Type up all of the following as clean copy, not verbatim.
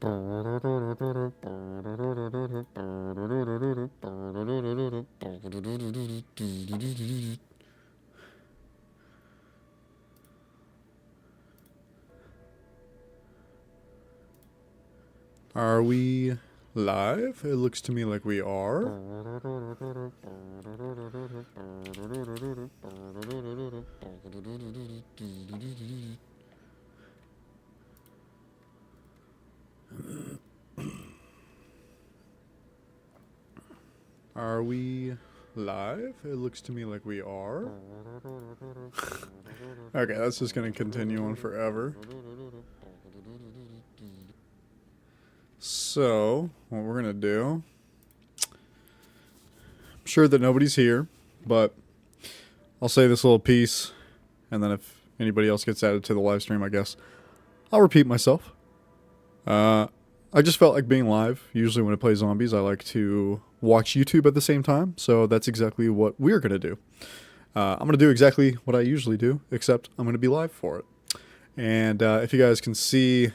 Are we live? It looks to me like we are. Are we live? It looks to me like we are. Okay, that's just going to continue on forever. So, what we're going to do, I'm sure that nobody's here, but I'll say this little piece, and then if anybody else gets added to the live stream, I guess I'll repeat myself. I just felt like being live. Usually when I play zombies, I like to watch YouTube at the same time, so that's exactly what we're going to do. I'm going to do exactly what I usually do, except I'm going to be live for it. And if you guys can see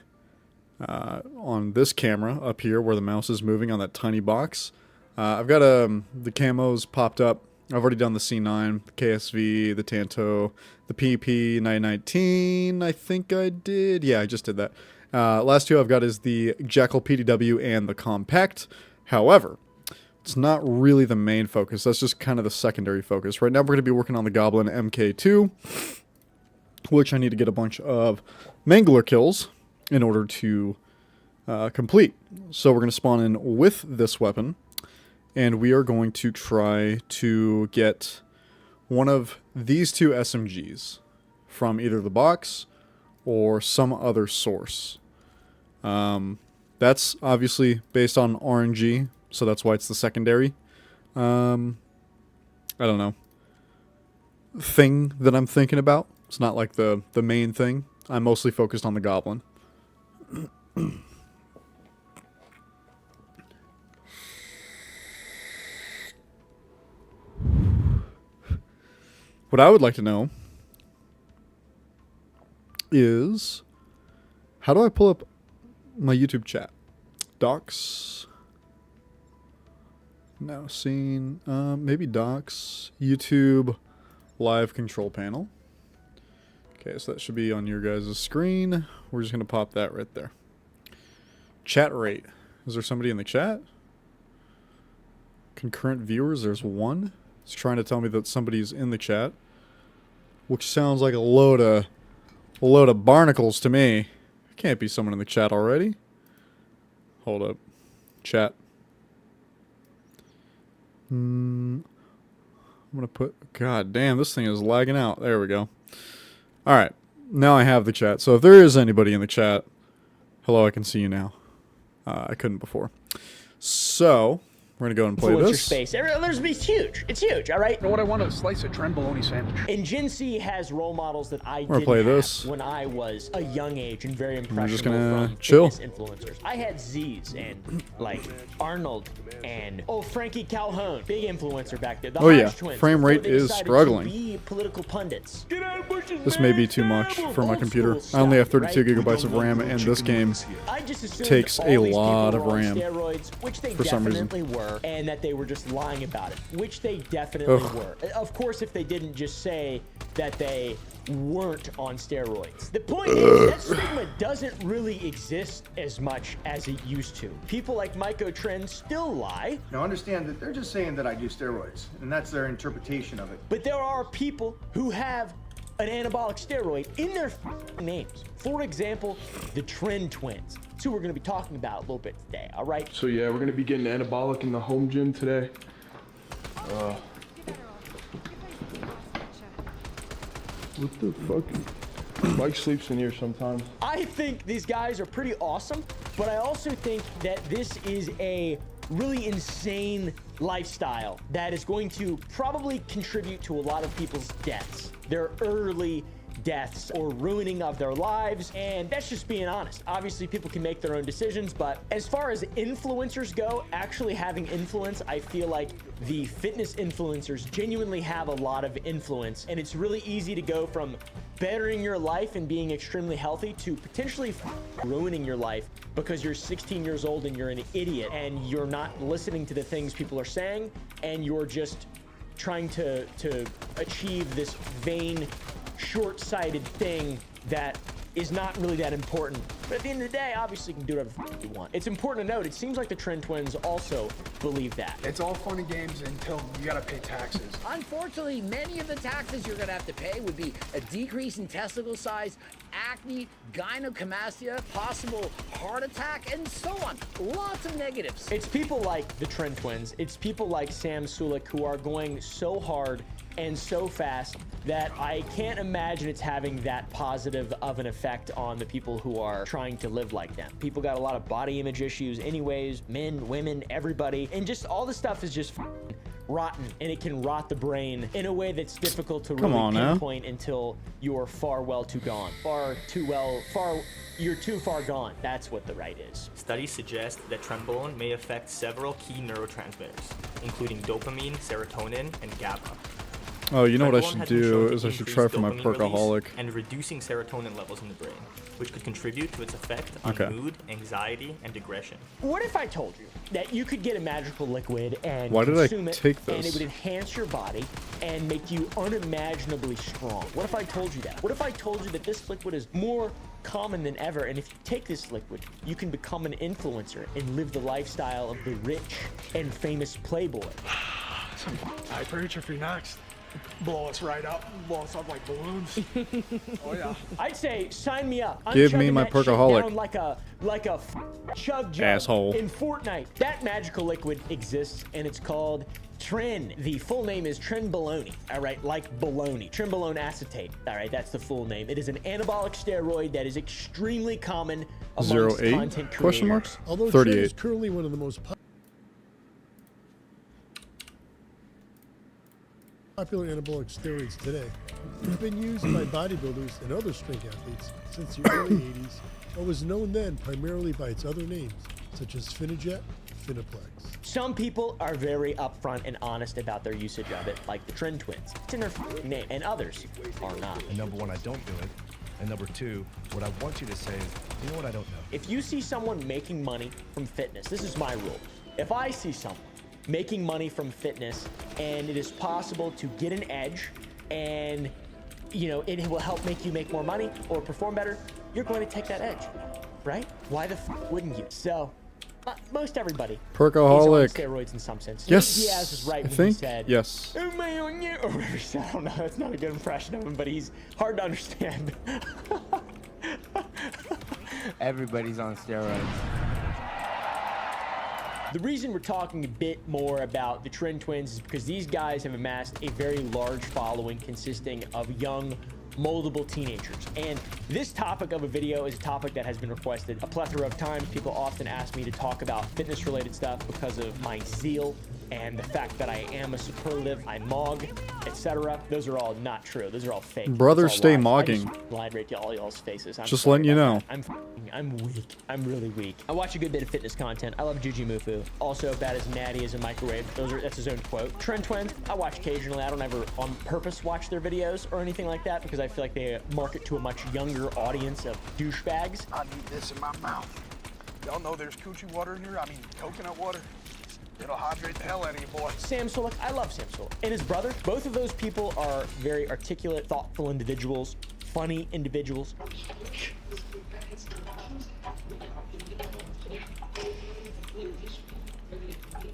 on this camera up here where the mouse is moving on that tiny box, I've got the camos popped up. I've already done the C9, the KSV, the Tanto, the PP919, I think I did. Yeah, I just did that. Last two I've got is the Jackal PDW and the Compact. However, it's not really the main focus. That's just kind of the secondary focus. Right now we're going to be working on the Goblin MK2, which I need to get a bunch of Mangler kills in order to complete. So we're going to spawn in with this weapon, and we are going to try to get one of these two SMGs from either the box or some other source. That's obviously based on RNG, so that's why it's the secondary I don't know, thing that I'm thinking about. It's not like the main thing. I'm mostly focused on the Goblin. What I would like to know is, how do I pull up my YouTube chat? Docs. Now seen. Maybe docs. YouTube live control panel. Okay, so that should be on your guys' screen. We're just going to pop that right there. Chat rate. Is there somebody in the chat? Concurrent viewers, there's one. It's trying to tell me that somebody's in the chat, which sounds like a load of barnacles to me. Can't be someone in the chat already. Hold up. Chat. I'm going to put... God damn, this thing is lagging out. There we go. Alright. Now I have the chat. So if there is anybody in the chat, hello, I can see you now. I couldn't before. So... we're going to go and play this. Space. It's huge. It's huge, all right? You know what I want? A slice of trenbolone sandwich. And Gen Z has role models that I gonna didn't play have this. when I was a young age and very impressionable. We're just gonna from chill. Influencers. I had Z's and like Arnold and Frankie Calhoun, big influencer back there. The Hodge twins, frame rate they is decided struggling. To be political pundits. This may be too much for my computer. I only have 32 gigabytes of RAM, and this game I just assumed takes all a these lot people of were on RAM steroids, which they for some reason. definitely were, and that they were just lying about it, which they definitely were. Of course, if they didn't just say that they weren't on steroids. The point is, that stigma doesn't really exist as much as it used to. People like Myco Trend still lie. Now understand that they're just saying that I do steroids, and that's their interpretation of it. But there are people who have an anabolic steroid in their names. For example, the Trend Twins. That's who we're going to be talking about a little bit today, all right? So yeah, we're going to be getting anabolic in the home gym today. What the fuck? Mike sleeps in here sometimes. I think these guys are pretty awesome, but I also think that this is a really insane lifestyle that is going to probably contribute to a lot of people's deaths. Their early deaths or ruining of their lives, and that's just being honest. Obviously, people can make their own decisions, but as far as influencers go, actually having influence, I feel like the fitness influencers genuinely have a lot of influence, and it's really easy to go from bettering your life and being extremely healthy to potentially ruining your life because you're 16 years old and you're an idiot and you're not listening to the things people are saying and you're just trying to achieve this vain, short-sighted thing that is not really that important. But at the end of the day, obviously you can do whatever you want. It's important to note, it seems like the Trend Twins also believe that. It's all fun and games until you gotta pay taxes. Unfortunately, many of the taxes you're gonna have to pay would be a decrease in testicle size, acne, gynecomastia, possible heart attack, and so on. Lots of negatives. It's people like the Trend Twins, it's people like Sam Sulek who are going so hard and so fast that I can't imagine it's having that positive of an effect on the people who are trying to live like them. People got a lot of body image issues anyways, men, women, everybody, and just all the stuff is just rotten, and it can rot the brain in a way that's difficult to really pinpoint until you're you're too far gone. That's what the right is. Studies suggest that trenbolone may affect several key neurotransmitters, including dopamine, serotonin, and GABA. Oh, you know what I Trenbolone should has been shown do to is I should increase try for my dopamine release perkaholic. and reducing serotonin levels in the brain, which could contribute to its effect on mood, anxiety, and aggression. What if I told you that you could get a magical liquid and Why did I consume it, take and it this? would enhance your body and make you unimaginably strong? What if I told you that? What if I told you that this liquid is more common than ever, and if you take this liquid, you can become an influencer and live the lifestyle of the rich and famous playboy? Some hypertrophy next. Blow us right up. Blow us up like balloons. Oh yeah. I'd say sign me up. I'm Give me chugging my that shit perkaholic. down like a chug jug Asshole. in Fortnite. That magical liquid exists, and it's called Tren. The full name is Trenbolone. All right, like bologna. Trenbolone acetate. All right, that's the full name. It is an anabolic steroid that is extremely common amongst 08? content Question mark? creators. Although Tren is 38. currently one of the most popular anabolic steroids today, it's been used by bodybuilders and other strength athletes since the early 80s, but was known then primarily by its other names, such as Finajet, Finaplex. Some people are very upfront and honest about their usage of it, like the Trend Twins. It's in their name, and others are not. And number one, I don't do it. And number two, what I want you to say is, you know what, I don't know. If you see someone making money from fitness, this is my rule. If I see someone making money from fitness and it is possible to get an edge and it will help make you make more money or perform better, you're going to take that edge, right? Why the wouldn't you? So most everybody Perkaholic. is on steroids in some sense. Yes, Diaz was right I when think, he said, yes. "Oh my, on you," or whatever he said. I don't know, that's not a good impression of him, but he's hard to understand. Everybody's on steroids. The reason we're talking a bit more about the Trend Twins is because these guys have amassed a very large following consisting of young, moldable teenagers. And this topic of a video is a topic that has been requested a plethora of times. People often ask me to talk about fitness-related stuff because of my zeal and the fact that I am a superlative, I mog, etc. Those are all not true. Those are all fake. Brother, It's all stay lies. mogging. I just lied right to all y'all's faces. I'm Just sorry letting you about know. that. I'm weak. I'm really weak. I watch a good bit of fitness content. I love Juji Mufu. Also about as natty as a microwave. That's his own quote. Trend Twins, I watch occasionally. I don't ever on purpose watch their videos or anything like that because I feel like they market to a much younger audience of douchebags. I need this in my mouth. Y'all know there's coochie water in here? I mean, coconut water. It'll hydrate the hell out of you, boy. Sam Sulek, I love Sam Sulek. And his brother, both of those people are very articulate, thoughtful individuals, funny individuals.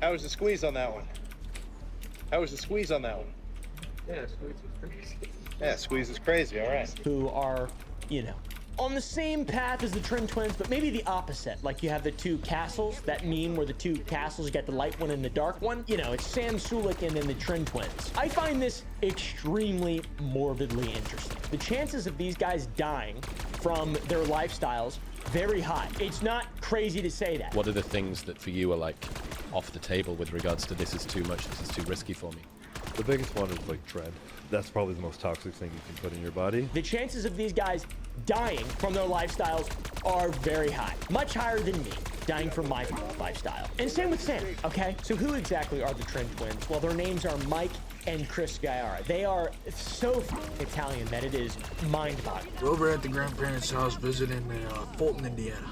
How was the squeeze on that one? How was the squeeze on that one? Yeah, squeeze is crazy. Yeah, squeeze is crazy, all right. Who are, on the same path as the Trend Twins, but maybe the opposite. Like you have the two castles, that meme where the two castles, you got the light one and the dark one. It's Sam Sulek and then the Trend Twins. I find this extremely morbidly interesting. The chances of these guys dying from their lifestyles, very high. It's not crazy to say that. What are the things that for you are like off the table with regards to this is too much, this is too risky for me? The biggest one is like dread. That's probably the most toxic thing you can put in your body. The chances of these guys dying from their lifestyles are very high. Much higher than me dying from my lifestyle. And same with Sam, okay? So who exactly are the Trend Twins? Well, their names are Mike and Chris Gaillard. They are so Italian that it is mind-boggling. We're over at the grandparents' house visiting Fulton, Indiana.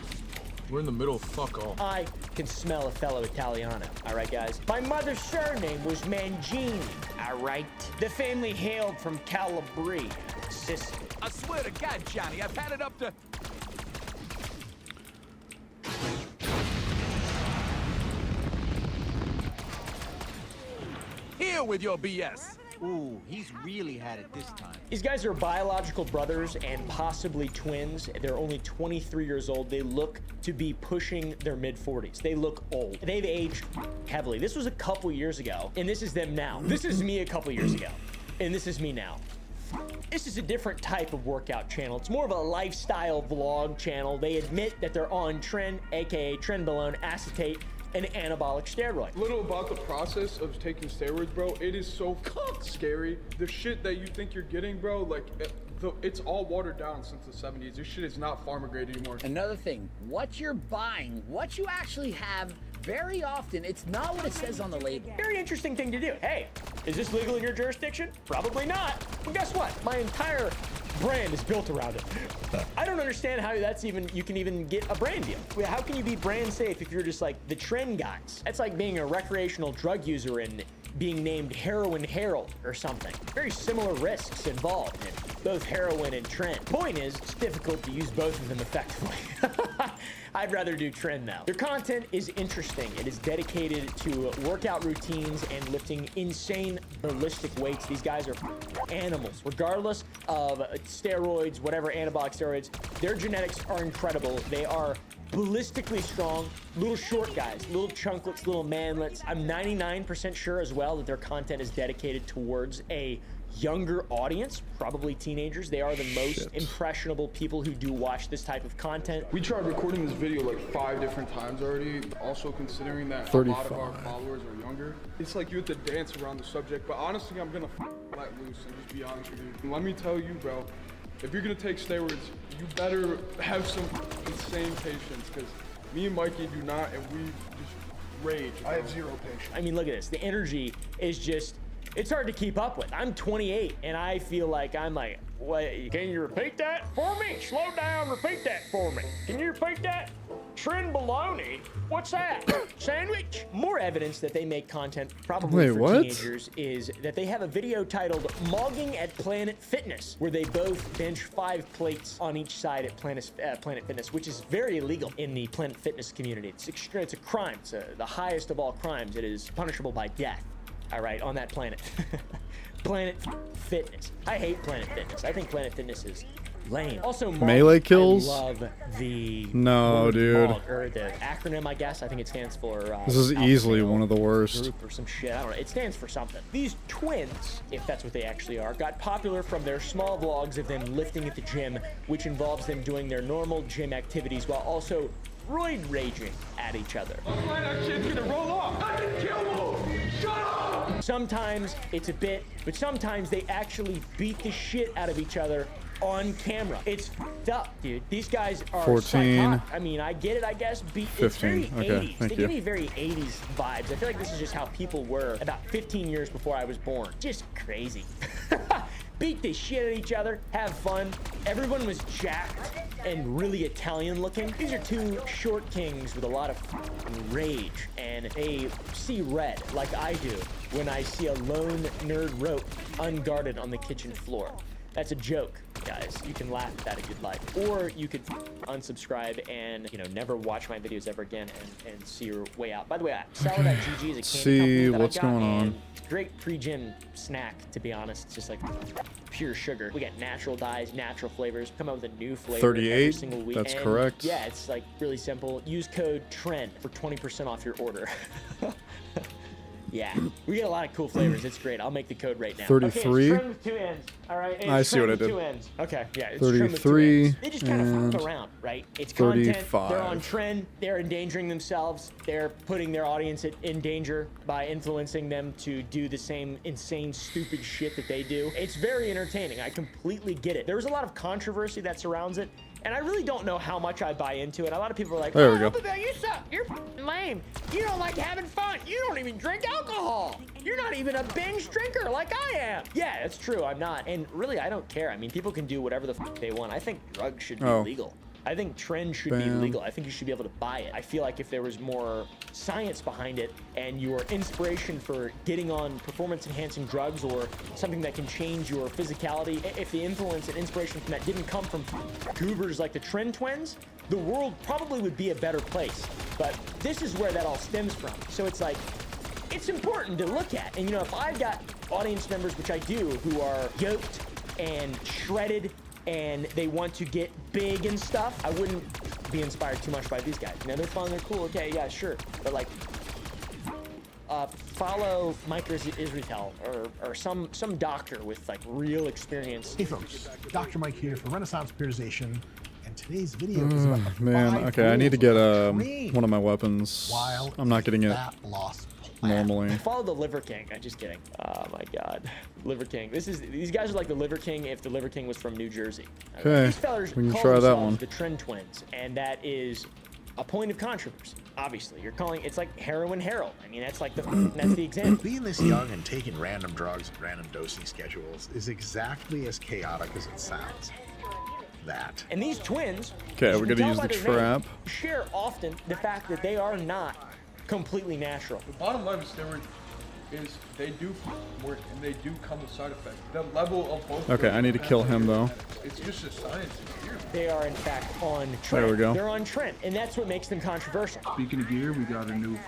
We're in the middle of fuck all. I can smell a fellow Italiano, all right, guys? My mother's surname was Mangini, all right? The family hailed from Calabria, Sicily. I swear to God, Johnny, I've had it up to... Here with your BS. Ooh, he's really had it this time. These guys are biological brothers and possibly twins. They're only 23 years old. They look to be pushing their mid-40s. They look old. They've aged heavily. This was a couple years ago, and this is them now. This is me a couple years ago, and this is me now. This is a different type of workout channel. It's more of a lifestyle vlog channel. They admit that they're on tren, aka trenbolone, acetate, an anabolic steroid. Little about the process of taking steroids, bro. It is so scary. The shit that you think you're getting, bro, like it's all watered down since the 70s. This shit is not pharma grade anymore. Another thing, what you're buying, what you actually have, very often, it's not what it says on the label. Very interesting thing to do. Hey, is this legal in your jurisdiction? Probably not. Well, guess what? My entire brand is built around it. I don't understand how you can even get a brand deal. How can you be brand safe if you're just like the trend guys? That's like being a recreational drug user and being named Heroin Herald or something. Very similar risks involved in both heroin and trend. Point is, it's difficult to use both of them effectively. I'd rather do trend though. Their content is interesting. It is dedicated to workout routines and lifting insane ballistic weights. These guys are animals. Regardless of steroids, whatever anabolic steroids, their genetics are incredible. They are ballistically strong, little short guys, little chunklets, little manlets. I'm 99% sure as well that their content is dedicated towards a younger audience, probably teenagers. They are the most impressionable people who do watch this type of content. We tried recording this video like 5 different times already. Also considering that a lot of our followers are younger. It's like you have to dance around the subject, but honestly, I'm gonna let loose and just be honest with you. And let me tell you, bro, if you're gonna take steroids, you better have some insane patience, because me and Mikey do not, and we just rage. I have zero patience. I mean, look at this. The energy is just, it's hard to keep up with. I'm 28 and I feel like I'm like, what? Can you repeat that for me? Slow down, repeat that for me. Can you repeat that? Trend baloney? What's that? Sandwich? More evidence that they make content probably for teenagers is that they have a video titled Mogging at Planet Fitness, where they both bench 5 plates on each side at Planet Fitness, which is very illegal in the Planet Fitness community. It's extreme. It's a crime. It's the highest of all crimes. It is punishable by death. All right, on that planet. Planet Fitness. I hate Planet Fitness. I think Planet Fitness is lame. Also, melee kills. I love the dude. or the acronym, I guess. I think it stands for. This is easily one of the worst. Group or some shit. I don't know. It stands for something. These twins, if that's what they actually are, got popular from their small vlogs of them lifting at the gym, which involves them doing their normal gym activities while also roid raging at each other. That shit's gonna roll off. I can kill him. Shut up. Sometimes it's a bit, but sometimes they actually beat the shit out of each other on camera. It's f***ed up, dude. These guys are 14. psychotic. I mean, I get it, I guess. 15. It's very Okay, 80s. thank They give me very 80s vibes. I feel like this is just how people were about 15 years before I was born. Just crazy. Beat the shit at each other, have fun. Everyone was jacked and really Italian looking. These are two short kings with a lot of rage, and they see red like I do when I see a lone nerd rope unguarded on the kitchen floor. That's a joke, guys. You can laugh at that if you'd like. Or you could unsubscribe and, you know, never watch my videos ever again and see your way out. By the way, Salad.gg is a candy company that what's I got, going on. and great pre-gym snack, to be honest. It's just like pure sugar. We got natural dyes, natural flavors. Come out with a new flavor 38, every single week. that's And correct. Yeah, it's like really simple. Use code TREND for 20% off your order. Yeah, we get a lot of cool flavors. It's great. I'll make the code right now. 33. Okay, it's trimmed with 2 ends. All right. And I it's see what trimmed I with did. 2 ends. Okay. Yeah. It's 33 trimmed with 2 ends. They just kind of fuck around, right? It's content. 35. They're on trend. They're endangering themselves. They're putting their audience in danger by influencing them to do the same insane, stupid shit that they do. It's very entertaining. I completely get it. There was a lot of controversy that surrounds it. And I really don't know how much I buy into it. A lot of people are like, There we go. Opal, you suck. You're lame. You don't like having fun. You don't even drink alcohol. You're not even a binge drinker like I am. Yeah, that's true. I'm not. And really, I don't care. I mean, people can do whatever the they want. I think drugs should be legal. I think trend should be legal. I think you should be able to buy it. I feel like if there was more science behind it and your inspiration for getting on performance-enhancing drugs or something that can change your physicality, if the influence and inspiration from that didn't come from goobers like the Trend Twins, the world probably would be a better place. But this is where that all stems from. So it's like, it's important to look at. And you know, if I've got audience members, which I do, who are yoked and shredded and they want to get big and stuff, I wouldn't be inspired too much by these guys. You know, they're fun, they're cool, okay, yeah, sure. But like, follow Mike Israetel or some doctor with like real experience. Hey folks, Dr. Mike here for Renaissance Periodization, and today's video is about the Man, okay, I need to get one of my weapons. I'm not getting it normally. Follow the Liver King. I'm just kidding. Oh my God, Liver King. These guys are like the Liver King if the Liver King was from New Jersey. Okay, these fellas we can call try that themselves one. The Trend Twins, and that is a point of controversy. Obviously, you're calling it's like heroin Harold. I mean, that's like that's the example. Being this young and taking random drugs and random dosing schedules is exactly as chaotic as it sounds. And these twins, okay, we're gonna use the trap. Share often the fact that they are not completely natural. The bottom line of steroids is they do work and they do come with side effects. The level of both. Okay, I need to kill him though. It's just a science. They are in fact on trend. There we go. They're on trend, and that's what makes them controversial. Speaking of gear, we got a new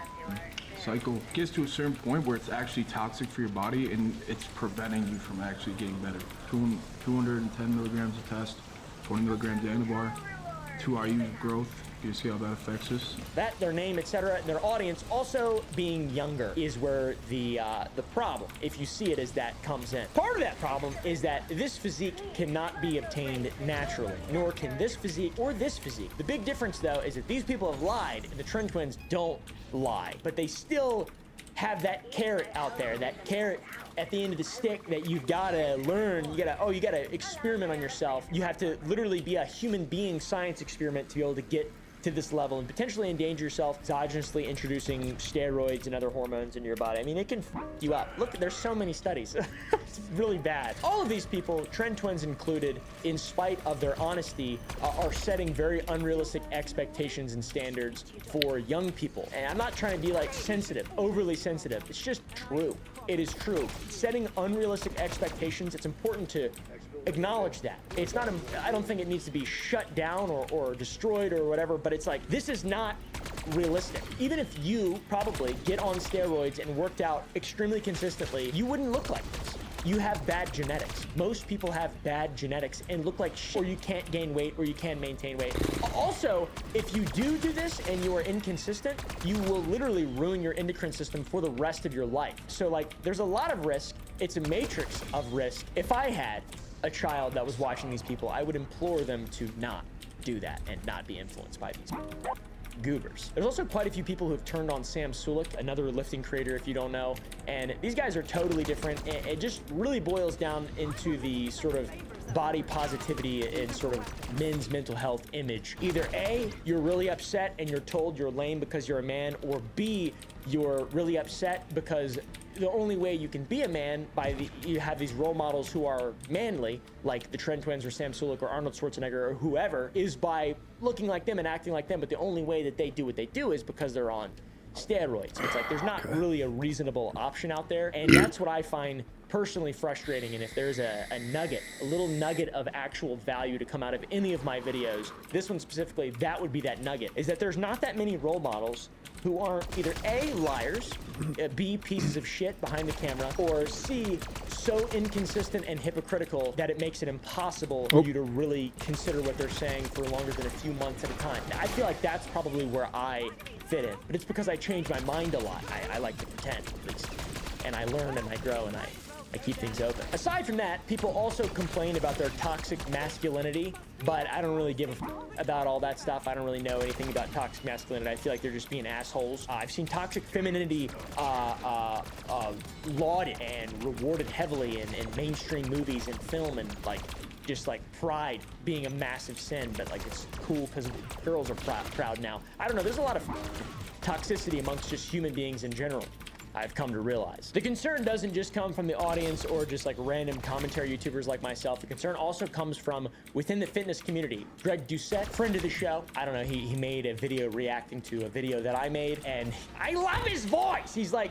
cycle. It gets to a certain point where it's actually toxic for your body and it's preventing you from actually getting better. 210 milligrams of test, 20 milligrams of Anabar, 2 IUs of growth. You see how that affects us? That, their name, etc., their audience also being younger is where the problem, if you see it as that, comes in. Part of that problem is that this physique cannot be obtained naturally, nor can this physique or this physique. The big difference, though, is that these people have lied, and the Trend Twins don't lie, but they still have that carrot out there, that carrot at the end of the stick that you've got to learn. You gotta experiment on yourself. You have to literally be a human being science experiment to be able to get to this level and potentially endanger yourself exogenously introducing steroids and other hormones into your body. I mean, it can f you up. Look, there's so many studies. It's really bad. All of these people, Trend Twins included, in spite of their honesty, are setting very unrealistic expectations and standards for young people. And I'm not trying to be like sensitive, overly sensitive. It's just true. It is true. Setting unrealistic expectations, it's important to acknowledge that. It's not, I don't think it needs to be shut down or destroyed or whatever, but it's like, this is not realistic. Even if you probably get on steroids and worked out extremely consistently, you wouldn't look like this. You have bad genetics. Most people have bad genetics and look like shit, or you can't gain weight or you can maintain weight. Also, if you do this and you are inconsistent, you will literally ruin your endocrine system for the rest of your life. So like, there's a lot of risk. It's a matrix of risk. If I had a child that was watching these people, I would implore them to not do that and not be influenced by these goobers. There's also quite a few people who have turned on Sam Sulek, another lifting creator if you don't know, and these guys are totally different. It just really boils down into the sort of body positivity and sort of men's mental health image. Either A, you're really upset and you're told you're lame because you're a man, or B, you're really upset because the only way you can be a man you have these role models who are manly, like the Trend Twins or Sam Sulek or Arnold Schwarzenegger or whoever, is by looking like them and acting like them, but the only way that they do what they do is because they're on steroids. It's like there's not really a reasonable option out there, and that's what I find personally frustrating. And if there's a little nugget of actual value to come out of any of my videos, this one specifically, that would be that nugget, is that there's not that many role models who aren't either A, liars, B, pieces of shit behind the camera, or C, so inconsistent and hypocritical that it makes it impossible for you to really consider what they're saying for longer than a few months at a time. I feel like that's probably where I fit in, but it's because I change my mind a lot. I like to pretend, at least, and I learn and I grow and I keep things open. Aside from that, people also complain about their toxic masculinity, but I don't really give a about all that stuff. I don't really know anything about toxic masculinity. I feel like they're just being assholes. I've seen toxic femininity lauded and rewarded heavily in mainstream movies and film and like just like pride being a massive sin, but like it's cool because girls are proud now. I don't know. There's a lot of toxicity amongst just human beings in general, I've come to realize. The concern doesn't just come from the audience or just like random commentary YouTubers like myself. The concern also comes from within the fitness community. Greg Doucette, friend of the show, I don't know, he made a video reacting to a video that I made, and I love his voice. He's like,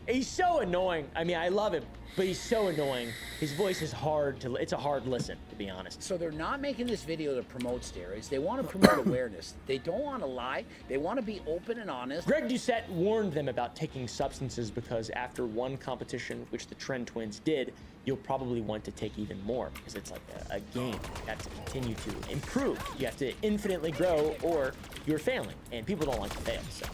he's so annoying. I mean, I love him, but he's so annoying. His voice is hard to, it's a hard listen, to be honest. So they're not making this video to promote steroids. They want to promote awareness. They don't want to lie. They want to be open and honest. Greg Doucette warned them about taking substances because after one competition, which the Trend Twins did, you'll probably want to take even more because it's like a game. You have to continue to improve. You have to infinitely grow or you're failing, and people don't like to fail, so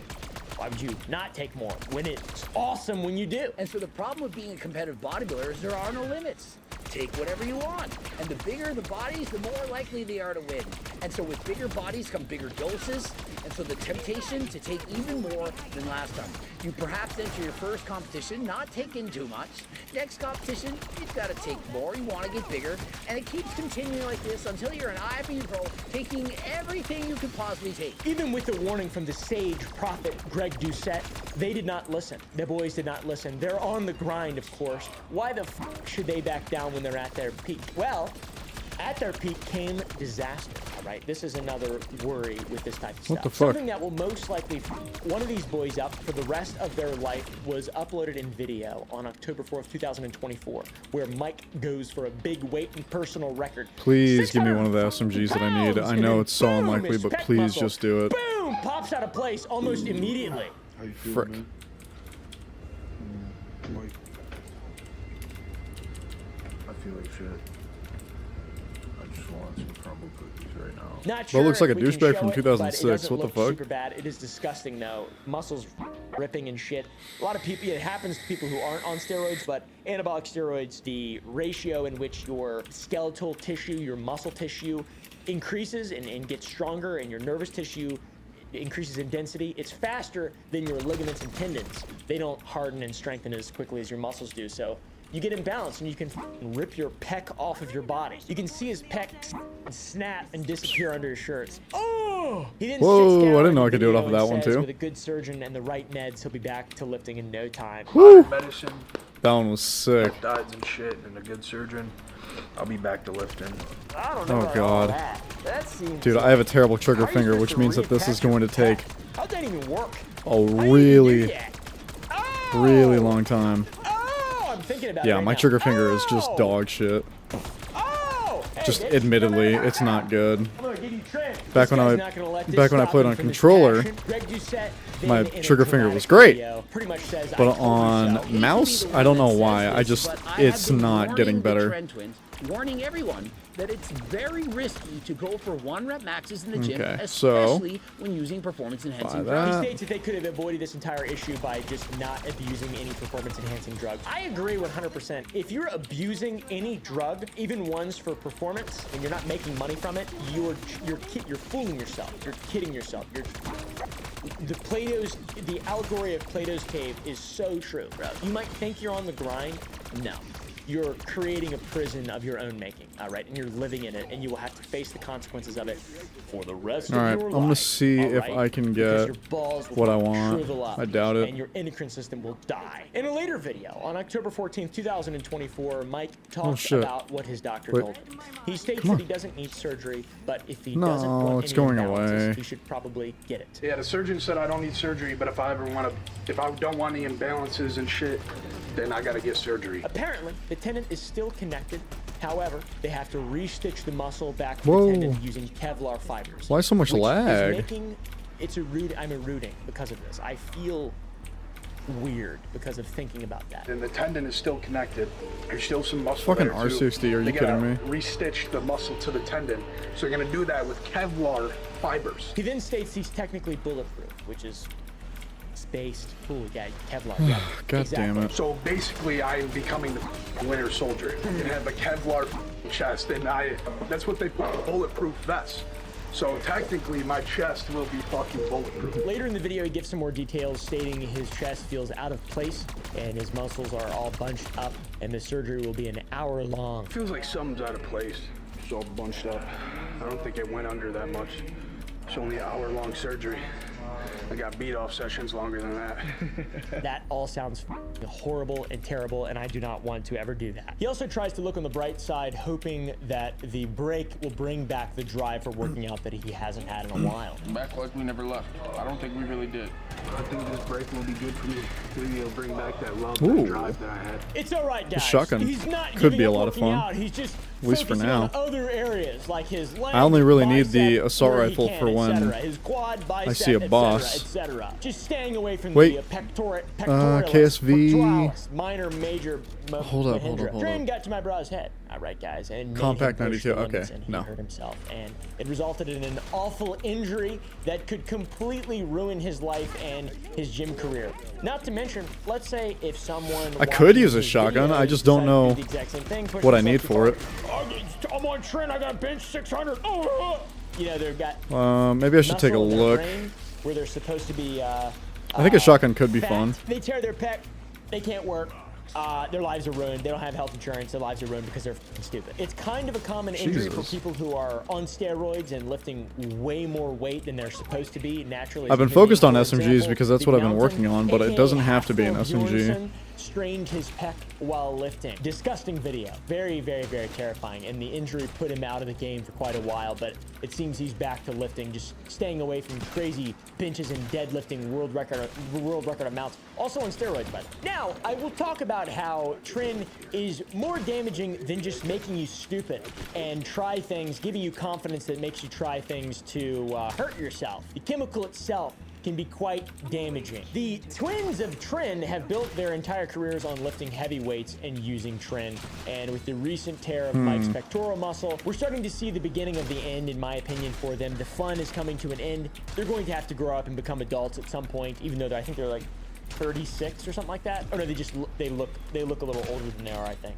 why would you not take more when it's awesome when you do? And so the problem with being a competitive bodybuilder is there are no limits. Take whatever you want. And the bigger the bodies, the more likely they are to win. And so with bigger bodies come bigger doses. And so the temptation to take even more than last time. You perhaps enter your first competition, not taking too much. Next competition, you've got to take more. You want to get bigger. And it keeps continuing like this until you're an IFBB pro, taking everything you could possibly take. Even with the warning from the sage prophet Greg Doucette, they did not listen. The boys did not listen. They're on the grind, of course. Why the f should they back down when they're at their peak? Well, at their peak came disaster, all right? This is another worry with this type of stuff. What the fuck? Something that will most likely one of these boys up for the rest of their life was uploaded in video on October 4th, 2024, where Mike goes for a big weight and personal record. Please give me one of the SMGs that I need. I know it's so unlikely, but please just do it. Boom! Pops out of place almost immediately. How you feeling, Frick. man? Like, I feel like shit. I just want some crumble cookies right now. Not sure. Bro looks like a if we can douchebag show from it, 2006. but it doesn't What the look fuck? Super bad. It is disgusting though. Muscles ripping and shit. A lot of people. It happens to people who aren't on steroids, but anabolic steroids, the ratio in which your skeletal tissue, your muscle tissue, increases and gets stronger, and your nervous tissue increases in density. It's faster than your ligaments and tendons. They don't harden and strengthen as quickly as your muscles do. So you get imbalanced and you can rip your pec off of your body. You can see his pec snap and disappear under his shirts. Oh! He then Whoa, sits down I didn't know in I could do it the off of video that and one says, too. With a good surgeon and the right meds, he'll be back to lifting in no time. Woo! medicine, That one was sick. peptides and shit, and a good surgeon. I'll be back to lifting. I don't know Oh about all god. that. That seems Dude, I have a terrible trigger finger, which means that this is going to take How'd that even work? a really, that? really long time. Oh, I'm thinking about it Yeah, right my now. trigger finger is just dog shit. Oh! Hey, Just that's admittedly, coming it's out. not good. I'm gonna give you Trent. Back This when guy's I- not gonna let this back when I stop played him on from his controller, passion. Greg Doucette, my then in a trigger finger dramatic was great. video, pretty much says, But "I told you on so." mouse, I don't know why. I just, it's not getting better. Trend Twins, warning everyone that it's very risky to go for 1-rep maxes in the gym, Okay, so, especially when using performance-enhancing buy drugs. that. He states that they could have avoided this entire issue by just not abusing any performance-enhancing drugs. I agree 100%. If you're abusing any drug, even ones for performance, and you're not making money from it, you're fooling yourself. You're kidding yourself. The allegory of Plato's cave is so true, bro. You might think you're on the grind. No. You're creating a prison of your own making, all right? And you're living in it, and you will have to face the consequences of it for the rest of your life. Alright, I'm gonna see if I can Because get your balls will what I want. shrivel up, I doubt it. and your endocrine system will die. In a later video, on October 14th, 2024, Mike talks shit. about what his doctor Wait. told him. He states Come that on. he doesn't need surgery, but if he No, doesn't want it's any going imbalances, away. he should probably get it. Yeah, the surgeon said I don't need surgery, but if I don't want any imbalances and shit, then I gotta get surgery. Apparently, the tendon is still connected. However, they have to restitch the muscle back to Whoa. the tendon using Kevlar fibers. Why so much which lag? Is making, I'm rooting because of this. I feel weird because of thinking about that. And the tendon is still connected. There's still some muscle Fucking there too. R60, are you They gotta kidding me? Restitch the muscle to the tendon. So they're gonna do that with Kevlar fibers. He then states he's technically bulletproof, which is spaced. Ooh, yeah, Kevlar. Yeah, God exactly. damn it. So basically, I am becoming the Winter Soldier and have a Kevlar chest, and that's what they put bulletproof vests. So technically, my chest will be fucking bulletproof. Later in the video, he gives some more details, stating his chest feels out of place and his muscles are all bunched up, and the surgery will be an hour long. Feels like something's out of place. It's all bunched up. I don't think it went under that much. It's only an hour-long surgery. I got beat-off sessions longer than that. That all sounds horrible and terrible, and I do not want to ever do that. He also tries to look on the bright side, hoping that the break will bring back the drive for working out that he hasn't had in a while. Back like we never left. I don't think we really did. I think this break will be good for me. Maybe it'll bring back that love, that drive that I had. It's all right, guys. The shotgun He's not could be giving a up lot of working fun. out. He's just At least for focusing now. on other areas like his legs, I only really need the bicep, assault where he rifle can, for when etc. His quad, bicep, I see a boss. etc. Just staying away from Wait. the pectoralis, KSV. pectoralis, minor, major. Hold up. Trin got to my brother's head. All right, guys, and made Compact him push 92, the okay, limits, and he no. hurt himself, and it resulted in an awful injury that could completely ruin his life and his gym career. Not to mention, let's say if someone I could use a watching shotgun. videos I just don't decided to know do the exact same thing, push what I himself need too for far. it. I'm on Trin. I got bench 600. Oh, you know they've got. Maybe I should take a muscle in their look. brain where they're supposed to be. I think a shotgun could be fat. fun. They tear their pec. They can't work. Their lives are ruined. They don't have health insurance. Their lives are ruined because they're f***ing stupid. It's kind of a common injury for people who are on steroids and lifting way more weight than they're supposed to be naturally. I've been focused on SMGs because that's what I've been working on, but it doesn't have to be an SMG. Strained his pec while lifting. Disgusting video. Very, very, very terrifying. And the injury put him out of the game for quite a while, but it seems he's back to lifting, just staying away from crazy benches and deadlifting world record amounts. Also on steroids, by the way. Now, I will talk about how Trin is more damaging than just making you stupid and try things, giving you confidence that makes you try things to hurt yourself. The chemical itself can be quite damaging. The twins of Trin have built their entire careers on lifting heavy weights and using Trin, and with the recent tear of Mike's pectoral muscle, we're starting to see the beginning of the end, in my opinion, for them. The fun is coming to an end. They're going to have to grow up and become adults at some point, even though I think they're like 36 or something like that. Oh no, they look a little older than they are, I think.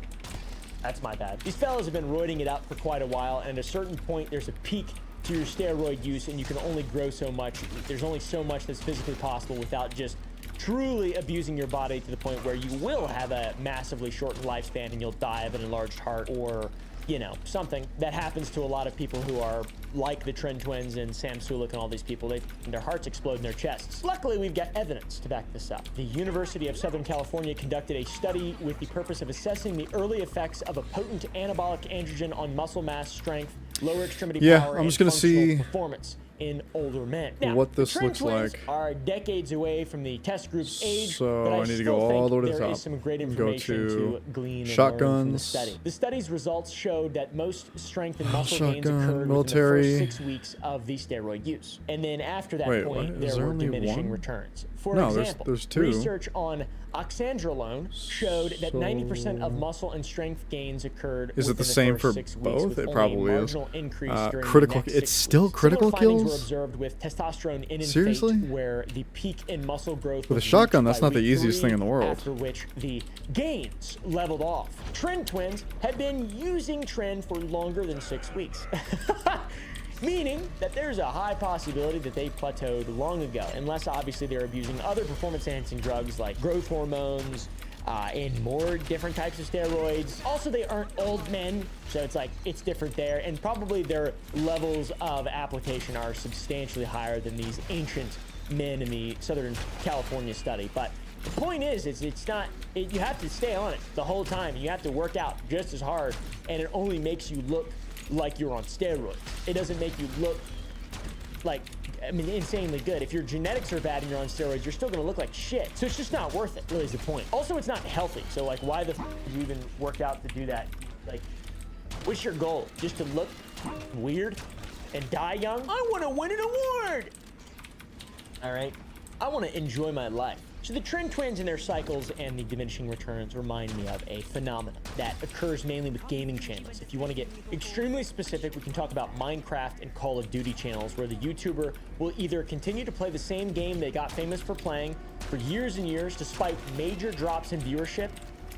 That's my bad. These fellas have been roiding it up for quite a while, and at a certain point, there's a peak to your steroid use, and you can only grow so much. There's only so much that's physically possible without just truly abusing your body to the point where you will have a massively shortened lifespan and you'll die of an enlarged heart, or you know, something that happens to a lot of people who are like the Trin twins and Sam Sulek and all these people. Their hearts explode in their chests. Luckily, we've got evidence to back this up. The University of Southern California conducted a study with the purpose of assessing the early effects of a potent anabolic androgen on muscle mass, strength, lower extremity power, I'm just and gonna see performance in older men. Now, what this the Trin looks twins like. are decades away from the test group's age, So but I need to go still think all the way to the there top. is some great Go information to glean and shotguns. learn from the study. The study's results showed that most strength and muscle gains Shotgun, occurred military. within the first 6 weeks of the steroid use, and then after that Wait, point, what? Is there there were only diminishing one? returns. For No, example, there's two. research on oxandrolone showed that 90% of muscle and strength gains occurred. Is it the within same first for 6 weeks, both? with It only a probably is. marginal increase during the Critical. next It's 6 still weeks. critical Similar findings were kills. observed with testosterone in Seriously? infant, where the peak in muscle growth With a was shotgun, reached that's by not the week easiest 3, thing in the world. after which the gains leveled off. Trin twins have been using Trin for longer than 6 weeks. Meaning that there's a high possibility that they plateaued long ago, unless obviously they're abusing other performance-enhancing drugs like growth hormones, and more different types of steroids. Also, they aren't old men, so it's different there, and probably their levels of application are substantially higher than these ancient men in the Southern California study. But the point is it's not, you have to stay on it the whole time. You have to work out just as hard, and it only makes you look like you're on steroids. It doesn't make you look like, insanely good. If your genetics are bad and you're on steroids, you're still gonna look like shit. So it's just not worth it, really is the point. Also, it's not healthy. So why the f do you even work out to do that? What's your goal? Just to look weird and die young? I wanna win an award! All right, I wanna enjoy my life. So the Trin twins and their cycles and the diminishing returns remind me of a phenomenon that occurs mainly with gaming channels. If you want to get extremely specific, we can talk about Minecraft and Call of Duty channels, where the YouTuber will either continue to play the same game they got famous for playing for years and years despite major drops in viewership,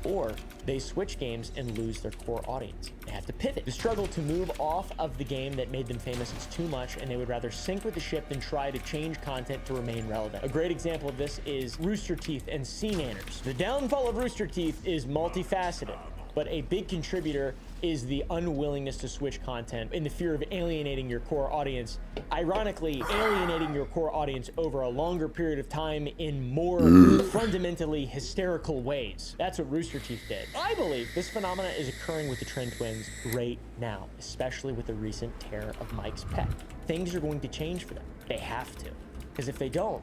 or they switch games and lose their core audience. They have to pivot. The struggle to move off of the game that made them famous is too much, and they would rather sink with the ship than try to change content to remain relevant. A great example of this is Rooster Teeth and Sea Nanners. The downfall of Rooster Teeth is multifaceted, but a big contributor is the unwillingness to switch content in the fear of alienating your core audience. Ironically, alienating your core audience over a longer period of time in more fundamentally hysterical ways. That's what Rooster Teeth did. I believe this phenomena is occurring with the Trend Twins right now, especially with the recent tear of Mike's pec. Things are going to change for them. They have to. Because if they don't,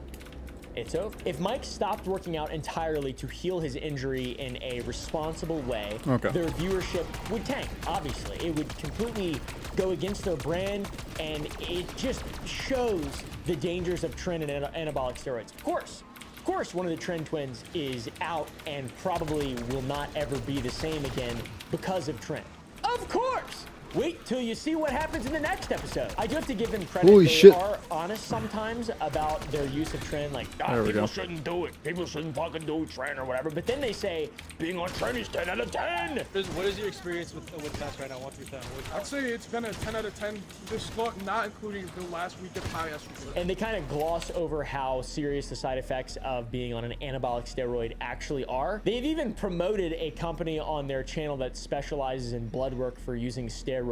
it's over. If Mike stopped working out entirely to heal his injury in a responsible way, their viewership would tank, obviously. It would completely go against their brand, and it just shows the dangers of Trend and anabolic steroids. Of course, one of the Trend Twins is out and probably will not ever be the same again because of Trend. Of course! Wait till you see what happens in the next episode. I do have to give them credit. Holy they shit. are honest sometimes about their use of Trend. Like, people shouldn't do it. People shouldn't fucking do Trend or whatever. But then they say, being on Trend is 10 out of 10. What is your experience with tests right now, 1 through 10? I'd say it's been a 10 out of 10. This not including the last week of high estrogen. And they kind of gloss over how serious the side effects of being on an anabolic steroid actually are. They've even promoted a company on their channel that specializes in blood work for using steroids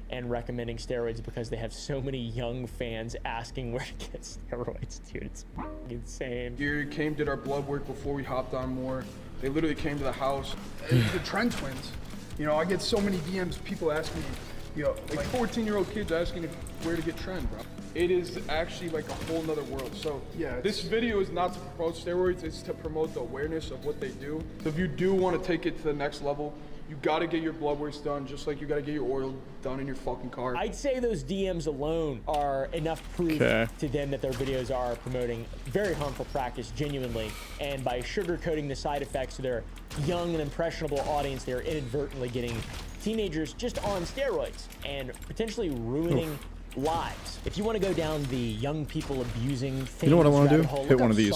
and recommending steroids because they have so many young fans asking where to get steroids, dude. It's insane. Gary came, did our blood work before we hopped on more. They literally came to the house. The Trend Twins. You know, I get so many DMs, people asking me, you know, like 14-year-old kids asking where to get Trend, bro. It is actually like a whole nother world. So yeah, this video is not to promote steroids, it's to promote the awareness of what they do. So if you do want to take it to the next level, you gotta get your blood works done, just like you gotta get your oil done in your fucking car. I'd say those DMs alone are enough proof to them that their videos are promoting very harmful practice genuinely. And by sugarcoating the side effects to their young and impressionable audience, they're inadvertently getting teenagers just on steroids and potentially ruining lives. If you want to go down the young people abusing things, you know what I want to do? Hit one of these.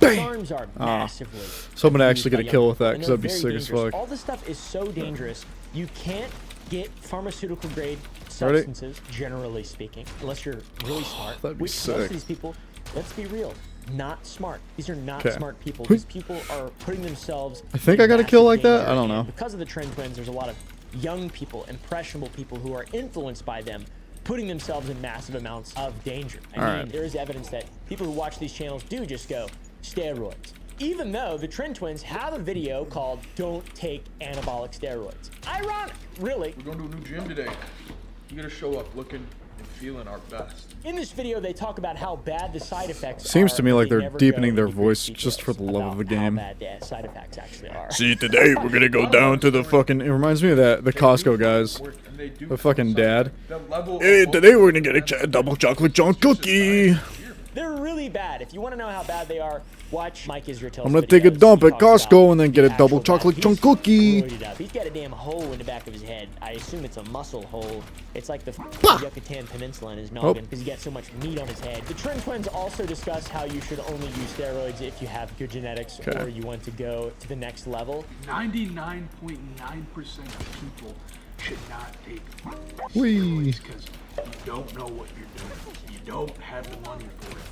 Bang! SARMs are massively. So I'm gonna actually get a kill with that and because that'd be they're sick very as dangerous. fuck. All this stuff is so dangerous. You can't get pharmaceutical grade substances, generally speaking, unless you're really smart. That'd be Which most sick. of these people, let's be real, not smart. These are not 'Kay. smart people. These people are putting themselves. I think in I got a massive kill like that? danger. I don't know. And because of the Trend Twins, there's a lot of young people, impressionable people who are influenced by them, putting themselves in massive amounts of danger. I mean, there is evidence that people who watch these channels do just go, steroids. Even though the Trend Twins have a video called Don't Take Anabolic Steroids. Ironic, really. We're going to a new gym today. You gotta show up looking and feeling our best. In this video, they talk about how bad the side effects are. Seems to me like They they're never deepening go their into voice details just for the love of the game. How bad side effects actually are. See, today we're gonna go down to the fucking. It reminds me of the Costco guys, the fucking dad. Hey, today we're gonna get a double chocolate chunk cookie. They're really bad. If you want to know how bad they are, watch Mike Israel's I'm gonna take a dump at Costco and then get a double chocolate chunk cookie. He's got a damn hole in the back of his head. I assume it's a muscle hole. It's like the Yucatan Peninsula in his noggin because he got so much meat on his head. The Trend Twins also discuss how you should only use steroids if you have good genetics or you want to go to the next level. 99.9% of people should not take Whee. steroids because you don't know what you're doing. You don't have the money for it.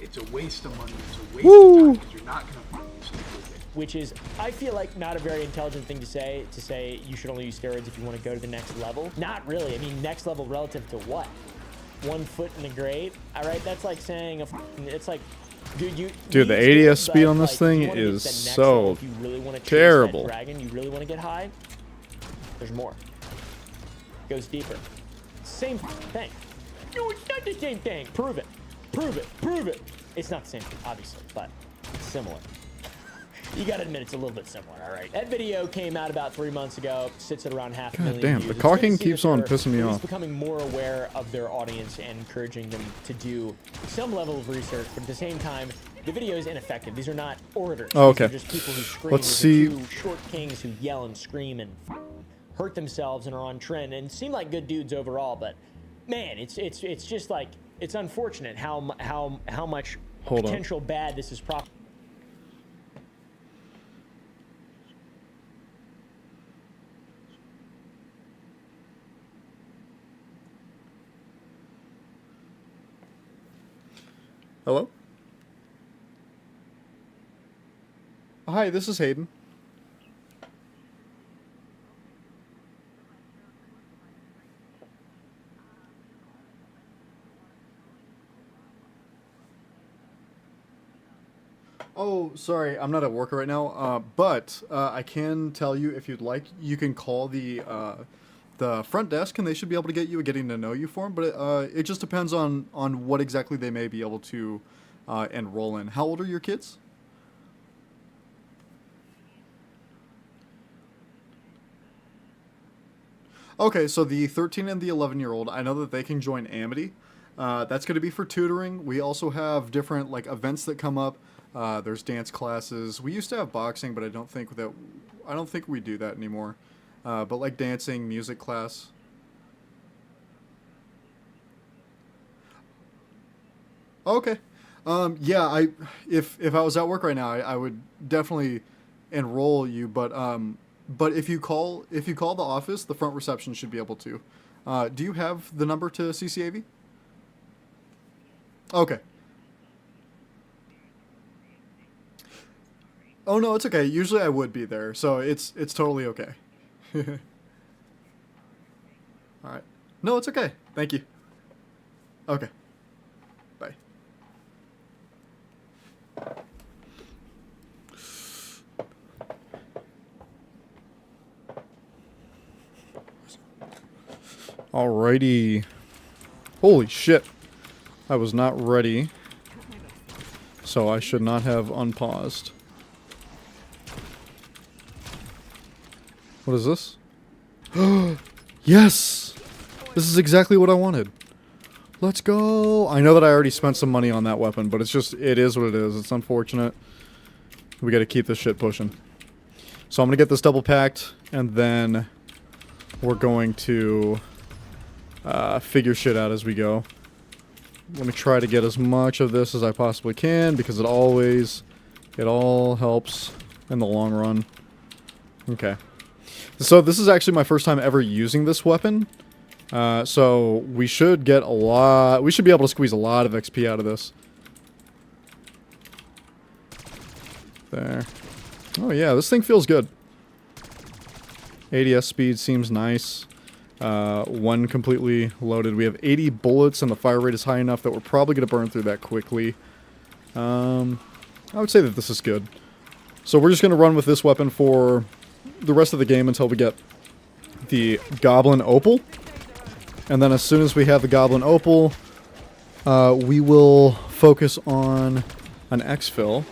It's a waste of money. It's a waste of time because you're not gonna stick with it. Which is, I feel like, not a very intelligent thing to say you should only use steroids if you want to go to the next level. Not really. I mean, next level relative to what? 1 foot in the grave? All right, that's like saying, it's like, dude, the ADS speed on this thing is so terrible. Dragon, you really want to get high? There's more. Goes deeper. Same thing. No, it's not the same thing. Prove it. Prove it. Prove it. It's not the same thing, obviously, but it's similar. You gotta admit it's a little bit similar, all right? That video came out about 3 months ago, sits at around 500,000 damn, views. the It's caulking good to see keeps that on they're pissing me at least off. becoming more aware of their audience and encouraging them to do some level of research, but at the same time, the video is ineffective. These are not orators. Oh, okay. These are just people who scream. Let's These are see. two short kings who yell and scream and hurt themselves and are on trend and seem like good dudes overall, but man, it's just like, it's unfortunate how much potential bad this is Hello? Hi, this is Hayden. Oh, sorry, I'm not at work right now. But I can tell you, if you'd like, you can call the front desk, and they should be able to get you a getting to know you form. But it just depends on what exactly they may be able to enroll in. How old are your kids? Okay, so the 13 and the 11-year-old, I know that they can join Amity. That's going to be for tutoring. We also have different like events that come up. There's dance classes. We used to have boxing, but I don't think we do that anymore. But like dancing, music class. Okay. Yeah, if I was at work right now, I would definitely enroll you, but if you call the office, the front reception should be able to. Do you have the number to CCAV? Okay. Oh no, it's okay. Usually I would be there, so it's totally okay. All right. No, it's okay. Thank you. Okay. Bye. Alrighty. Holy shit. I was not ready. So I should not have unpaused. What is this? Yes! This is exactly what I wanted. Let's go! I know that I already spent some money on that weapon, but it is what it is. It's unfortunate. We gotta keep this shit pushing. So I'm gonna get this double packed, and then we're going to figure shit out as we go. I'm gonna try to get as much of this as I possibly can, because it all helps in the long run. Okay. So this is actually my first time ever using this weapon. So we should get we should be able to squeeze a lot of XP out of this. There. Oh yeah, this thing feels good. ADS speed seems nice. One completely loaded. We have 80 bullets, and the fire rate is high enough that we're probably going to burn through that quickly. I would say that this is good. So we're just going to run with this weapon for the rest of the game until we get the Goblin Opal. And then as soon as we have the Goblin Opal, we will focus on an exfil.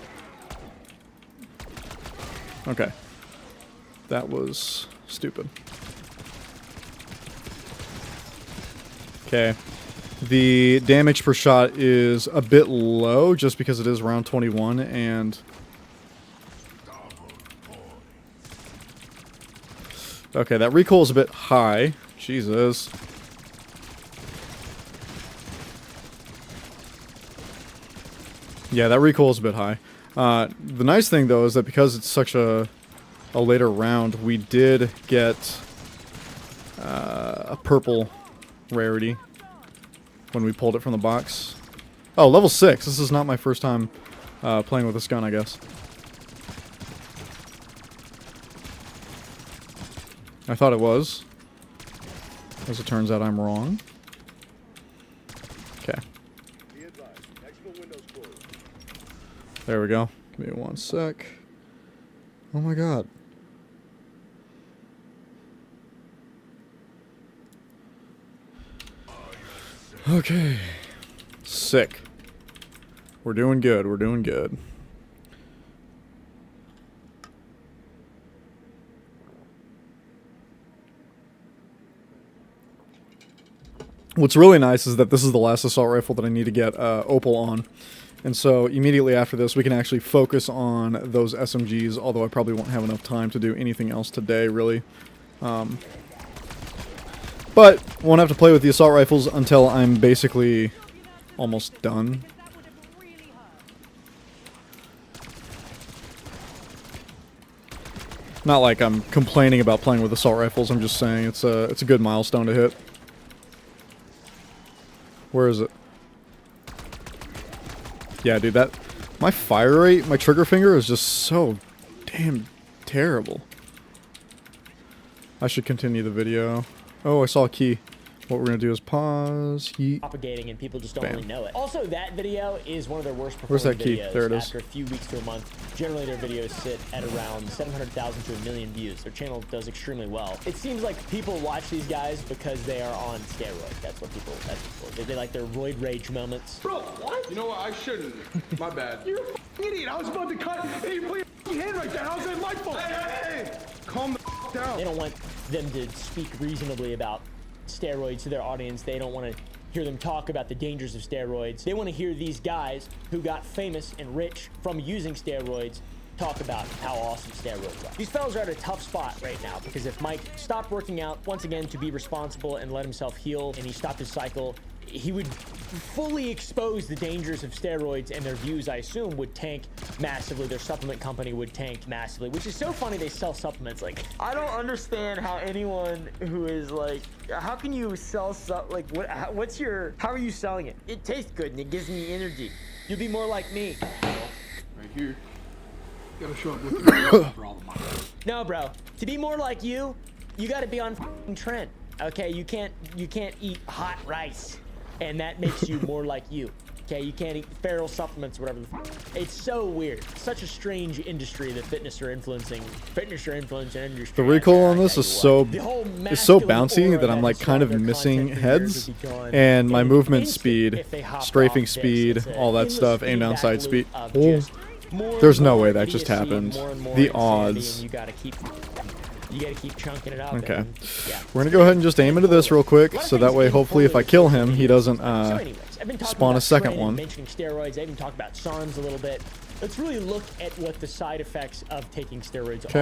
Okay. That was stupid. Okay. The damage per shot is a bit low just because it is round 21 and... Okay, that recoil is a bit high. Jesus. Yeah, that recoil is a bit high. The nice thing, though, is that because it's such a later round, we did get a purple rarity when we pulled it from the box. Oh, level 6. This is not my first time playing with this gun, I guess. I thought it was. As it turns out, I'm wrong. Okay. There we go. Give me one sec. Oh my god. Okay. Sick. We're doing good. We're doing good. What's really nice is that this is the last assault rifle that I need to get Opal on. And so immediately after this, we can actually focus on those SMGs, although I probably won't have enough time to do anything else today, really. But won't have to play with the assault rifles until I'm basically almost done. Not like I'm complaining about playing with assault rifles, I'm just saying it's a good milestone to hit. Where is it? Yeah, dude, my fire rate, my trigger finger is just so damn terrible. I should continue the video. Oh, I saw a key. what we're gonna do is pause. Yeet. propagating, and people just don't Bam. really know it. Also, that video is one of their worst Where's performing that key? videos. There it is. After a few weeks to a month, generally their videos sit at around 700,000 to 1 million views. Their channel does extremely well. It seems like people watch these guys because they are on steroids. That's what people. They like their roid rage moments. Bro, what? You know what? I shouldn't. My bad. You're a idiot. I was about to cut, and you put your hand right there. How's that my fault? Hey. Calm the down. They don't want them to speak reasonably about steroids to their audience. They don't want to hear them talk about the dangers of steroids. They want to hear these guys who got famous and rich from using steroids talk about how awesome steroids are. These fellas are at a tough spot right now because if Mike stopped working out once again to be responsible and let himself heal, and he stopped his cycle, he would fully expose the dangers of steroids, and their views, I assume, would tank massively. Their supplement company would tank massively, which is so funny. They sell supplements. Like, I don't understand how anyone who is like, how can you sell like, what's your, how are you selling it? It tastes good and it gives me energy. You'll be more like me. Right here. Gotta show up with for all the money. No, bro. To be more like you gotta be on trend. Okay, you can't eat hot rice, and that makes you more like you. Okay, you can't eat feral supplements, whatever. It's so weird. Such a strange industry, the fitness or influence industry. The recoil on this is so bouncy that I'm like kind of missing heads, and my movement speed, strafing speed, all that stuff, aim down sight speed. Oh, there's no way that just happened. The odds. You gotta keep chunking it out. Okay. Man. Yeah. We're gonna go ahead and just aim into this real quick, so that way, hopefully, if I kill him, he doesn't spawn a second one. Mentioning steroids, I even talked about SARMs a little bit. Let's really look at what the side effects of taking steroids are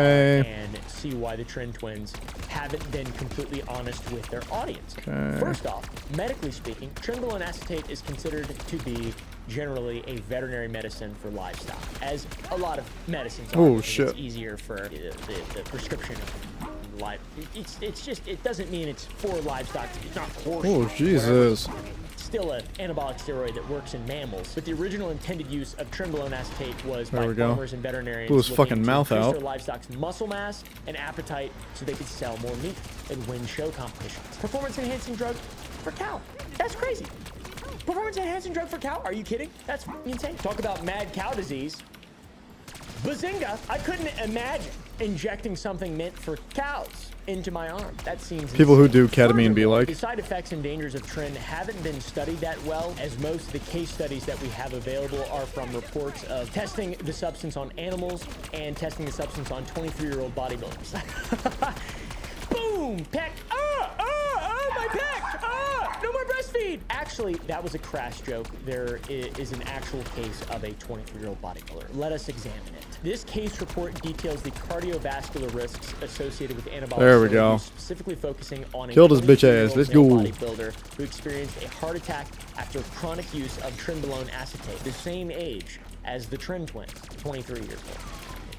and see why the Trin Twins haven't been completely honest with their audience. First off, medically speaking, Trenbolone acetate is considered to be generally a veterinary medicine for livestock, as a lot of medicines are. Oh shit! It's easier for the prescription of life. It's just, it doesn't mean it's for livestock. It's not horse. Oh Jesus! Still an anabolic steroid that works in mammals, but the original intended use of Trenbolone acetate was by There we go. farmers and veterinarians Blew his looking fucking to mouth increase out. their livestock's muscle mass and appetite so they could sell more meat and win show competitions. Performance-enhancing drug for cow. That's crazy. Performance-enhancing drug for cow? Are you kidding? That's insane. Talk about mad cow disease. Bazinga! I couldn't imagine injecting something meant for cows into my arm. That seems People who insane. do ketamine be like. The side effects and dangers of Trin haven't been studied that well, as most of the case studies that we have available are from reports of testing the substance on animals and testing the substance on 23-year-old bodybuilders. Boom! Peck! My peck! No more breastfeed! Actually, that was a crass joke. There is an actual case of a 23-year-old bodybuilder. Let us examine it. This case report details the cardiovascular risks associated with anabolic There we steroid go. use, specifically focusing on a Killed his bitch ass. 23-year-old Let's male go. bodybuilder who experienced a heart attack after chronic use of Trenbolone acetate, the same age as the Trin Twins, 23 years old.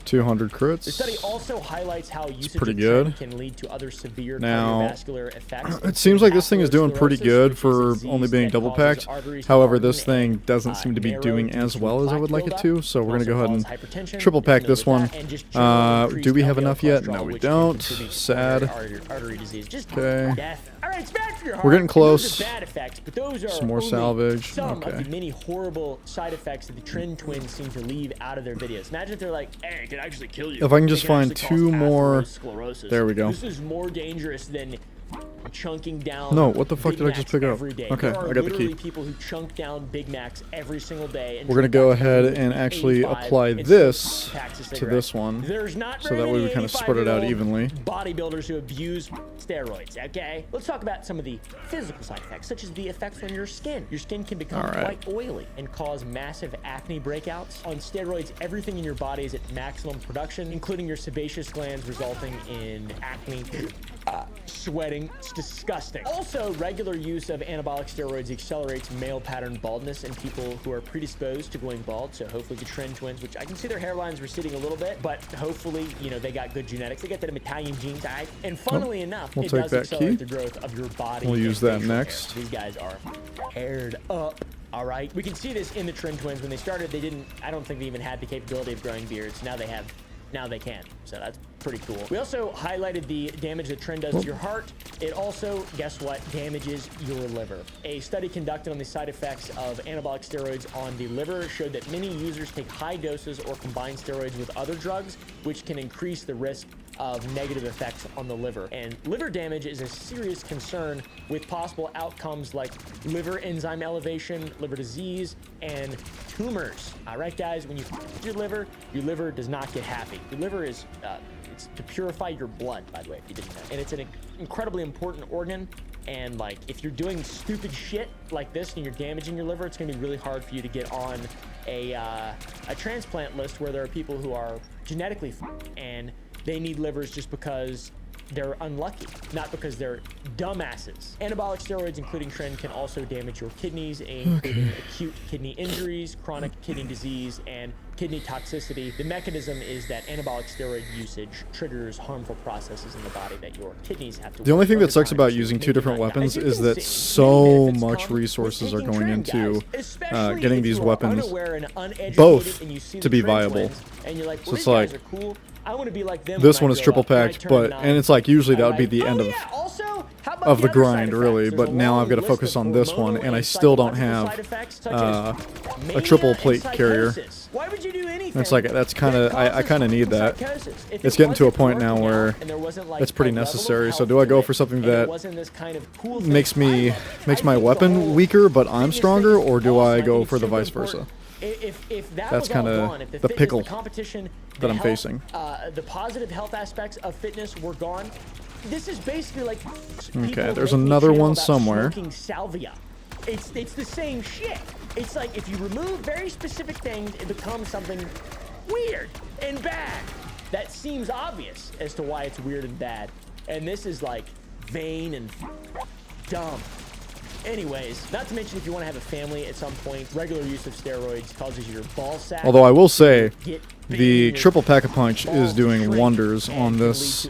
200 crits. The study also highlights how usage pretty of good. Trin can lead to other severe Now, cardiovascular effects. it seems like this thing is doing pretty good for only being double packed. However, this thing doesn't seem to be doing as well as I would like it to, so we're gonna go ahead and triple pack this one. Do we have enough yet? No, we don't. Sad. Okay. We're getting close. Some more salvage. Some of Okay. the many horrible side effects that the Trin Twins seem to leave out of their videos. Imagine if they're like, hey, it can actually kill you. If I can just It find actually two cause more. atherosclerosis. There we go. This is more dangerous than chunking down. No, what the fuck Big did I just Macs pick up? every day. Okay, There are I got the literally key. people who chunk down Big Macs every single day. And We're gonna chunk go down ahead and actually 85 apply and this smoke packs of to cigarettes. this one, There's not so very that way many we kind of spread it out 85-year-old evenly. bodybuilders who abuse steroids, okay? Let's talk about some of the physical side effects, such as the effects on your skin. Your skin can become All right. quite oily and cause massive acne breakouts. On steroids, everything in your body is at maximum production, including your sebaceous glands, resulting in acne, sweating. It's disgusting. Also, regular use of anabolic steroids accelerates male pattern baldness in people who are predisposed to going bald. So hopefully the Trin Twins, which I can see their hairlines receding a little bit, but hopefully, you know, they got good genetics. They got that Italian gene type. And funnily enough, we'll it take does that accelerate key. the growth of your body. We'll and use that facial hair. next. These guys are haired up. All right, we can see this in the Trin Twins. When they started, they didn't, I don't think they even had the capability of growing beards. Now they have now they can. So that's pretty cool. We also highlighted the damage that Tren does to your heart. It also, guess what, damages your liver. A study conducted on the side effects of anabolic steroids on the liver showed that many users take high doses or combine steroids with other drugs, which can increase the risk of negative effects on the liver. And liver damage is a serious concern with possible outcomes like liver enzyme elevation, liver disease, and tumors. All right, guys, when you your liver does not get happy. Your liver is it's to purify your blood, by the way, if you didn't know. And it's an incredibly important organ. And like, if you're doing stupid shit like this and you're damaging your liver, it's gonna be really hard for you to get on a transplant list where there are people who are genetically and they need livers just because they're unlucky, not because they're dumbasses. Anabolic steroids, including Tren, can also damage your kidneys, including acute kidney injuries, chronic kidney disease, and kidney toxicity. The mechanism is that anabolic steroid usage triggers harmful processes in the body that your kidneys have to. The only thing that sucks about using two different weapons is that so much resources are going into getting these weapons both to be viable. So it's like, I want to be like them. this one is triple packed, and it's like usually that would be the end of the grind, really. But now I've got to focus on this one, and I still don't have a triple plate carrier. Why would you do anything? It's like that's kind of I kind of need that. It's getting to a point now where it's pretty necessary. So do I go for something that makes my weapon weaker, but I'm stronger, or do I go for the vice versa? That's kind of the pickle that I'm facing. The positive health aspects of fitness were gone. This is basically like okay, there's another one somewhere. Salvia. It's the same shit. It's like if you remove very specific things, it becomes something weird and bad. That seems obvious as to why it's weird and bad. And this is like vain and dumb. Anyways, not to mention if you want to have a family at some point, regular use of steroids causes your ball sack. Although I will say, the triple pack-a-punch is doing wonders on this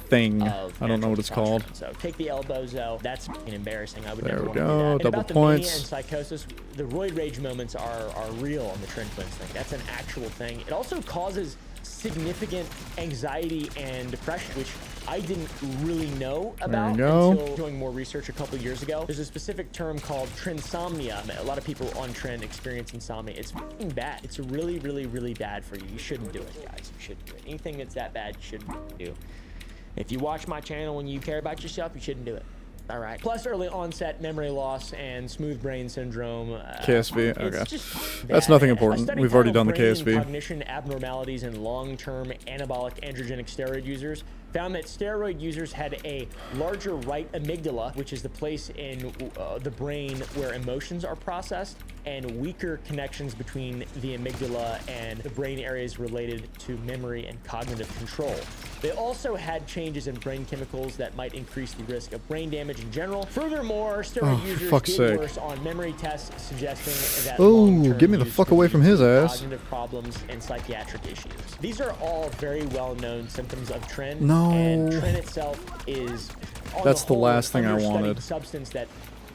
thing. I don't know what it's called. So take the elbows though. That's embarrassing. I would there never we want go. to do that. Double and about points. The mania and psychosis, the roid rage moments are real on the Tren Twins thing. That's an actual thing. It also causes significant anxiety and depression, which I didn't really know about until doing more research a couple years ago. There's a specific term called trinsomnia. A lot of people on Tren experience insomnia. It's fucking bad. It's really, really, really bad for you. You shouldn't do it, guys. You shouldn't do it. Anything that's that bad, you shouldn't do. If you watch my channel and you care about yourself, you shouldn't do it. All right. Plus early onset memory loss and smooth brain syndrome. KSV. Okay. That's nothing important. We've already done the KSV. Cognition abnormalities in long-term anabolic androgenic steroid users found that steroid users had a larger right amygdala, which is the place in the brain where emotions are processed, and weaker connections between the amygdala and the brain areas related to memory and cognitive control. They also had changes in brain chemicals that might increase the risk of brain damage in general. Furthermore, steroid users did worse on memory tests, suggesting that get me the fuck away from his ass. Cognitive problems and psychiatric issues. These are all very well-known symptoms of Tren. No. And Tren itself is that's the last thing I wanted. Substance that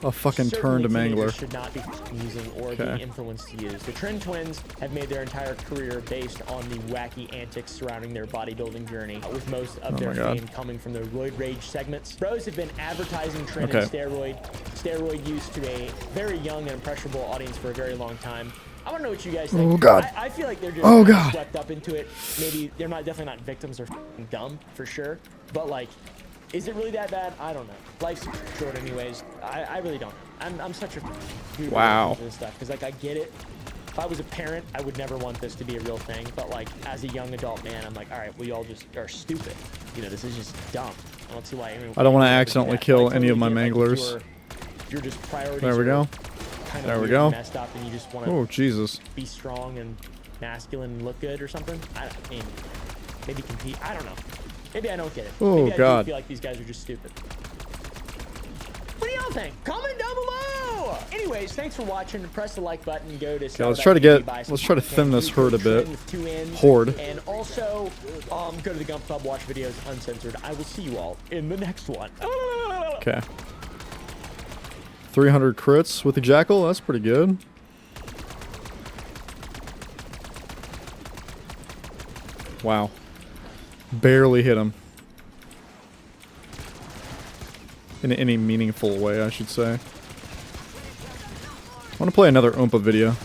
a fucking turn to mangler. Should not be using or being influenced to use. The Tren Twins have made their entire career based on the wacky antics surrounding their bodybuilding journey, with most of their fame coming from the roid rage segments. Bros have been advertising Tren and steroid use to a very young and impressionable audience for a very long time. I want to know what you guys think. Oh God! I feel like they're just swept up into it. Maybe they're definitely not victims. They're dumb for sure. But like, is it really that bad? I don't know. Life's short anyways. I really don't. I'm such a dude wow. This stuff because like I get it. If I was a parent, I would never want this to be a real thing. But like as a young adult man, I'm like, all right, we all just are stupid. You know, this is just dumb. I don't see why. I don't want to accidentally kill any of my manglers. You're just priorities. There we go. There we go. Messed up and you just want to Jesus. Be strong and masculine and look good or something. I mean, maybe compete. I don't know. Maybe I don't get it. Oh, maybe God. I do feel like these guys are just stupid. What do y'all think? Comment down below. Anyways, thanks for watching. Press the like button. Go to. Yeah, let's try to thin this herd a bit. Horde. And also, go to the Gump Club. Watch videos uncensored. I will see you all in the next one. Okay. 300 crits with the Jackal. That's pretty good. Wow. Barely hit him. In any meaningful way, I should say. I want to play another Oompa video.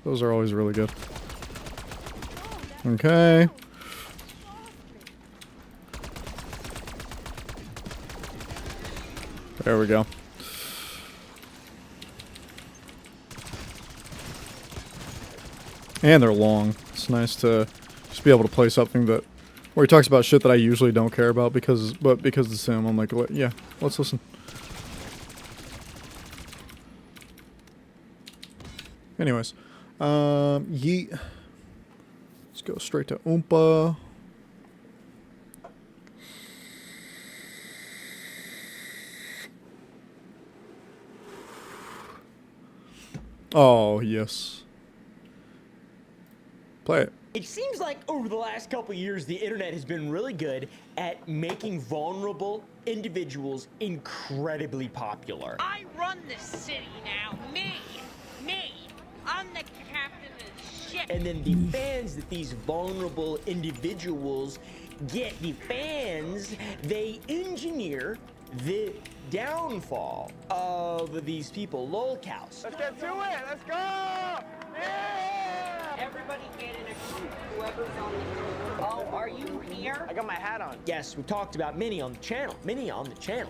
Those are always really good. Okay. There we go. And they're long. It's nice to just be able to play something that where he talks about shit that I usually don't care about because it's him. I'm like, yeah, let's listen. Anyways, yeet. Let's go straight to Oompa. Oh, yes. Play it. It seems like over the last couple years, the internet has been really good at making vulnerable individuals incredibly popular. I run this city now. Me. I'm the captain of the ship. And then the fans that these vulnerable individuals get, they engineer the downfall of these people. Lolcows. Let's get to it. Let's go. Yeah. Everybody get in a group. Whoever's on the group. Oh, are you here? I got my hat on. Yes, we talked about Minnie on the channel.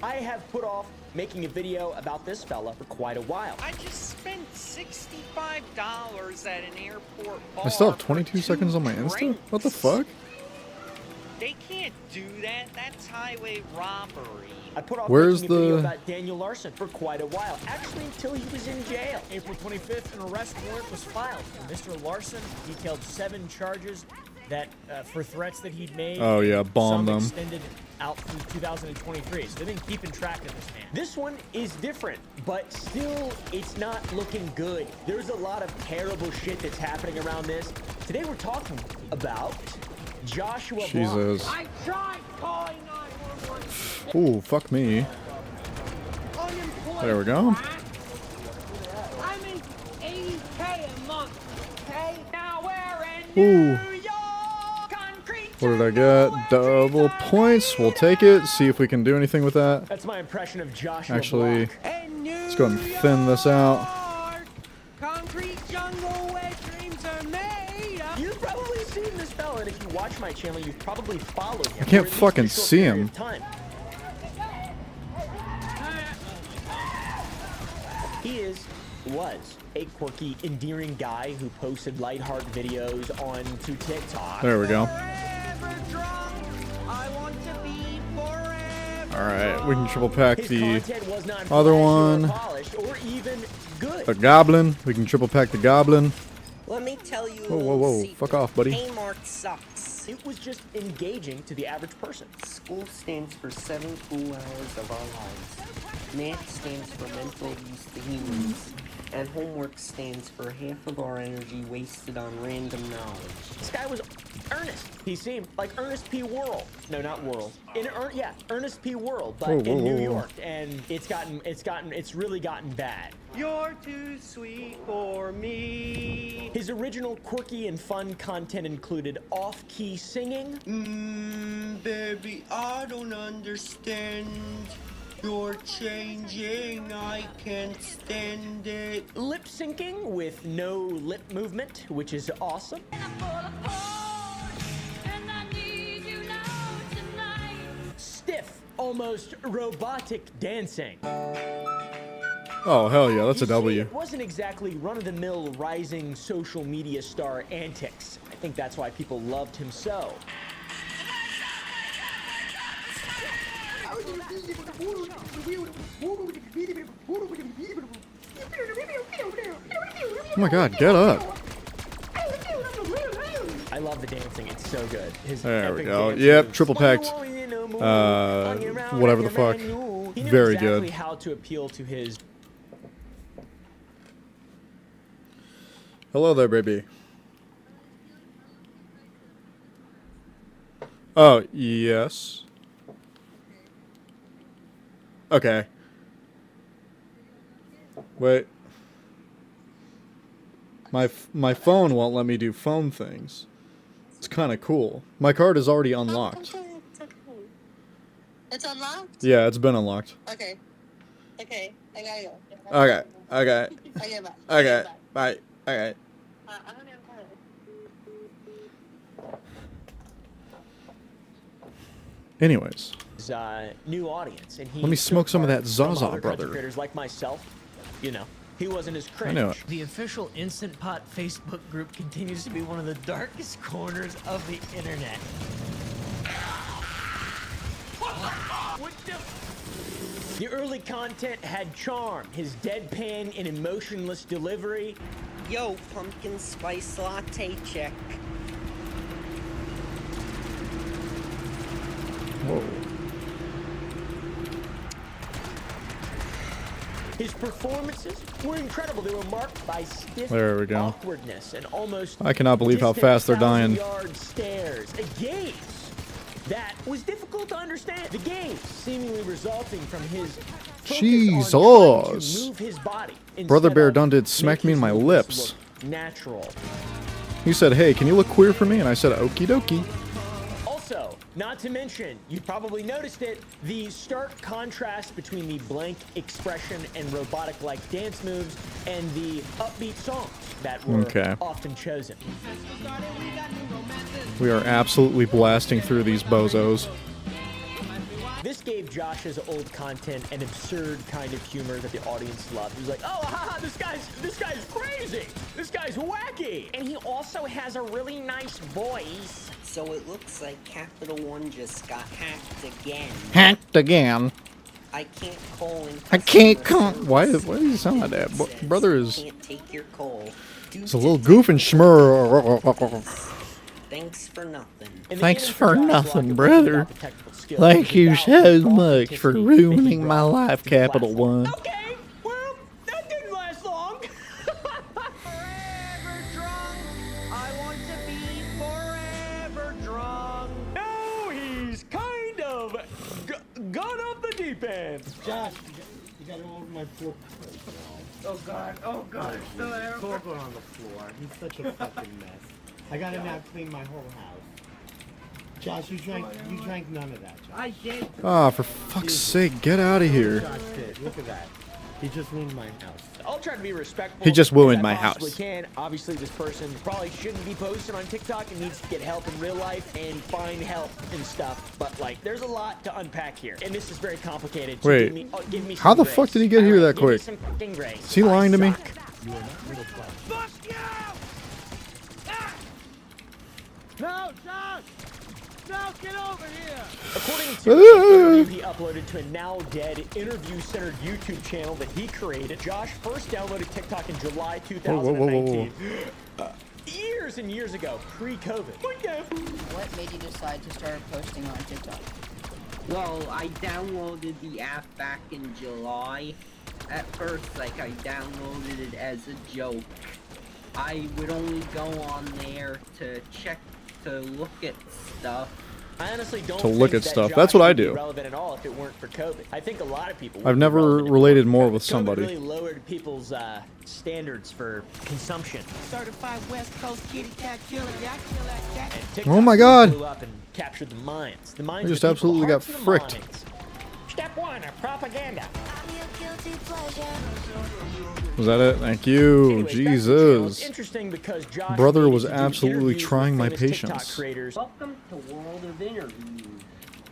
I have put off making a video about this fella for quite a while. I just spent $65 at an airport bar. I still have 22 seconds on my Insta? What the fuck? They can't do that. That's highway robbery. I put off Where's making a video the- about Daniel Larson for quite a while, actually until he was in jail. April 25th, an arrest warrant was filed. And Mr. Larson detailed 7 charges that for threats that he'd made. Oh, yeah, bombed some them. extended out through 2023. So they've been keeping track of this man. This one is different, but still, it's not looking good. There's a lot of terrible shit that's happening around this. Today we're talking about Joshua Blanc. Jesus. I tried calling 911. Ooh, fuck me. There we go. I'm in $80K a month. Okay, now we're in Ooh. New York. Concrete. What did I get? Double points. We'll take it. See if we can do anything with that. That's my impression of Joshua Actually, Blanc. let's go ahead and thin this out. Concrete jungle where dreams are made. You've probably seen this fella, and if you watch my channel, you've probably followed him. I can't for at least fucking a short see period him. of time. He was a quirky, endearing guy who posted lighthearted videos onto TikTok. There we go. Forever drunk. I want to be forever. Alright, we can triple pack His the content was not other flashy or one. polished or even good. The goblin. We can triple pack the goblin. Let me tell you. Whoa, whoa, whoa. Fuck off, buddy. Kmart sucks. It was just engaging to the average person. School stands for 7 cool hours of our lives. Math stands for mental use to humans. And homework stands for half of our energy wasted on random knowledge. This guy was Ernest. He seemed like Ernest P. Worrell. No, not Worrell. Ernest P. Worrell, but Whoa, in whoa, New whoa. York, and it's really gotten bad. You're too sweet for me. His original quirky and fun content included off-key singing, Baby, I don't understand. You're changing, I can't stand it. lip syncing with no lip movement, which is awesome. Stiff, almost robotic dancing. Oh, hell yeah. That's a You see, W. it wasn't exactly run-of-the-mill rising social media star antics. I think that's why people loved him so. Oh my god, get up. I love the dancing. It's so good. His There we epic go. dance Yep, moves. triple packed. Whatever the fuck. He knew Very exactly good. how to appeal to his. Hello there, baby. Oh, yes. Okay. Wait. My phone won't let me do phone things. It's kind of cool. My card is already unlocked. It's unlocked? Yeah, it's been unlocked. Okay. Okay, I gotta go. Okay. Okay. Okay, bye. Okay. Bye. Okay. I don't know how to... Anyways. His, new audience, and he Let me smoke some of that from Zaza, other brother. content creators like myself, you know, he wasn't as cringe. I know it. The official Instant Pot Facebook group continues to be one of the darkest corners of the internet. What the early content had charm. His deadpan and emotionless delivery. Yo, pumpkin spice latte check. Whoa. His performances were incredible. They were marked by stiff There we go. awkwardness and almost I cannot believe how fast they're dying. 1,000-yard stares. A gaze that was difficult to understand. The gaze seemingly resulting from his focus on trying to move his body Brother instead Bear of done did smack make me in his my movements lips. look natural. He said, hey, can you look queer for me? And I said, okie dokie. Also, not to mention, you probably noticed it, the stark contrast between the blank expression and robotic-like dance moves and the upbeat songs that were Okay. often chosen. We are absolutely blasting through these bozos. This gave Josh's old content an absurd kind of humor that the audience loved. He was like, oh, haha, this guy's crazy. This guy's wacky. And he also has a really nice voice. So it looks like Capital One just got hacked again. Hacked again. I can't call in. I can't come. Why does he sound like that? Brother is. Can't take your call. It's a little goof and schmur. Thanks for nothing. Thanks for nothing, brother. Thank you so much for ruining my life, Capital One. Okay, well, that didn't last long. Forever drunk. I want to be forever drunk. No, he's kind of gone off the deep end. Josh, you gotta over my floor. Oh god, it's still there. Corporal on the floor. He's such a fucking mess. I gotta now clean my whole house. Josh, you drank none of that, Josh. I did. Ah, for fuck's sake, get out of here. Josh did. Look at that. He just ruined my house. I'll try to be respectful. He just ruined my as I possibly house. Can. Obviously, this person probably shouldn't be posting on TikTok and needs to get help in real life and find help and stuff. But like, there's a lot to unpack here, and this is very complicated. So Wait, give me how some the grace. fuck did he get here that Give me quick? some fucking grace. Is he lying to me? You are not middle class. Fuck you! Ah! No, Josh! No, get over here! According to an interview he uploaded to a now dead interview-centered YouTube channel that he created, Josh first downloaded TikTok in July 2019. Years and years ago, pre-COVID. What made you decide to start posting on TikTok? Well, I downloaded the app back in July. At first, like, I downloaded it as a joke. I would only go on there to look at stuff. I honestly don't To look think at that stuff. Josh That's what I would be do. relevant at all if it weren't for COVID. I think a lot of people. I've never related more with somebody. COVID really lowered people's standards for consumption. Certified West Coast kitty cat killer. Yeah, I kill that cat. And TikTok Oh my God. blew up and captured the minds. The minds I of just people, absolutely got hearts and fricked. minds. Step one of propaganda. Was that it? Thank you. Anyways, Jesus. it's interesting because Josh Brother made was it to do absolutely interviews trying with my famous TikTok patience. creators. Welcome to World of Interviews,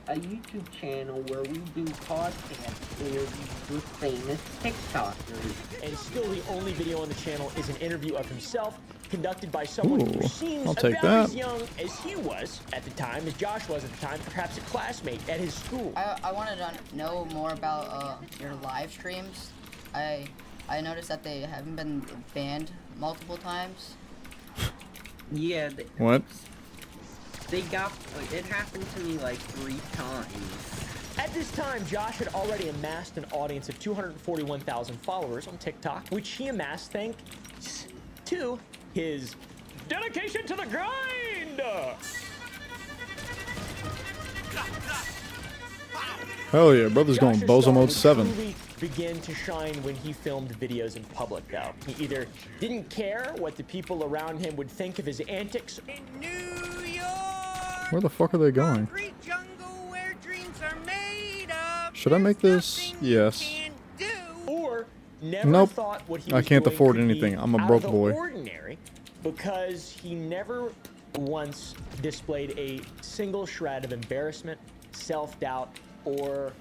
a YouTube channel where we do podcast interviews with famous TikTokers. And still the only video on the channel is an interview of himself conducted by someone who Ooh, seems I'll take about as that. young as he was at the time, as Josh was at the time, perhaps a classmate at his school. I wanted to know more about your live streams. I noticed that they haven't been banned multiple times. Yeah. What? It happened to me like 3 times. At this time, Josh had already amassed an audience of 241,000 followers on TikTok, which he amassed thanks to his dedication to the grind. Hell yeah, brother's going Josh's Bozo star Mode would 7. truly begin to shine when he filmed videos in public, though. He either didn't care what the people around him would think of his antics, In New York! Where the fuck are they going? Should I make this? Yes. Or never Nope. thought what he I was can't doing afford could be anything. I'm a out broke of the boy. ordinary, because he never once displayed a single shred of embarrassment, self-doubt, or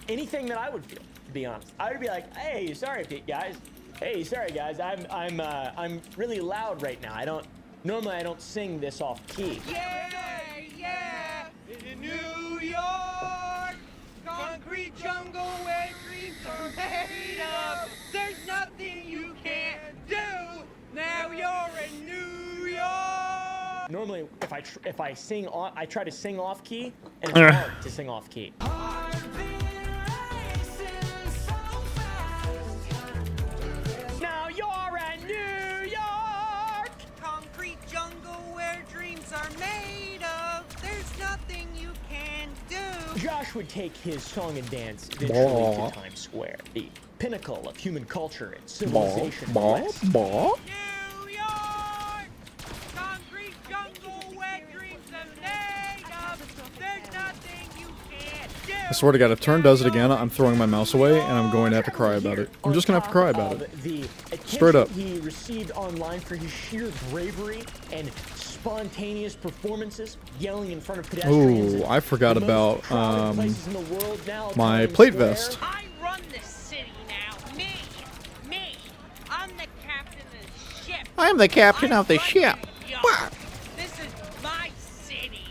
anything that I would feel. To be honest, I would be like, "Hey, sorry, guys. Hey, sorry, guys. I'm really loud right now. I don't sing this off key." Yeah, in New York, concrete jungle where dreams are made of. There's nothing you can't do. Now you're in New York. Normally, if I sing on, I try to sing off key, and it's hard to sing off key. Now you're in New York, concrete jungle where dreams are made of. There's nothing you can do. Josh would take his song and dance eventually to Times Square, the pinnacle of human culture and civilization. in the West. New York, concrete jungle where dreams are made of. There's nothing you can't do. I swear to God, if Turn does it again, I'm throwing my mouse away and I'm going to have to cry about it. I'm just gonna have to cry about it. The Straight up. he received online for his sheer bravery and spontaneous performances, yelling in front of pedestrians. Ooh, I forgot the most about crowded places in the world now, my Times plate Square. vest. I run this city now. Me. I'm the captain of the ship. I am the captain of the ship. What? This is my city.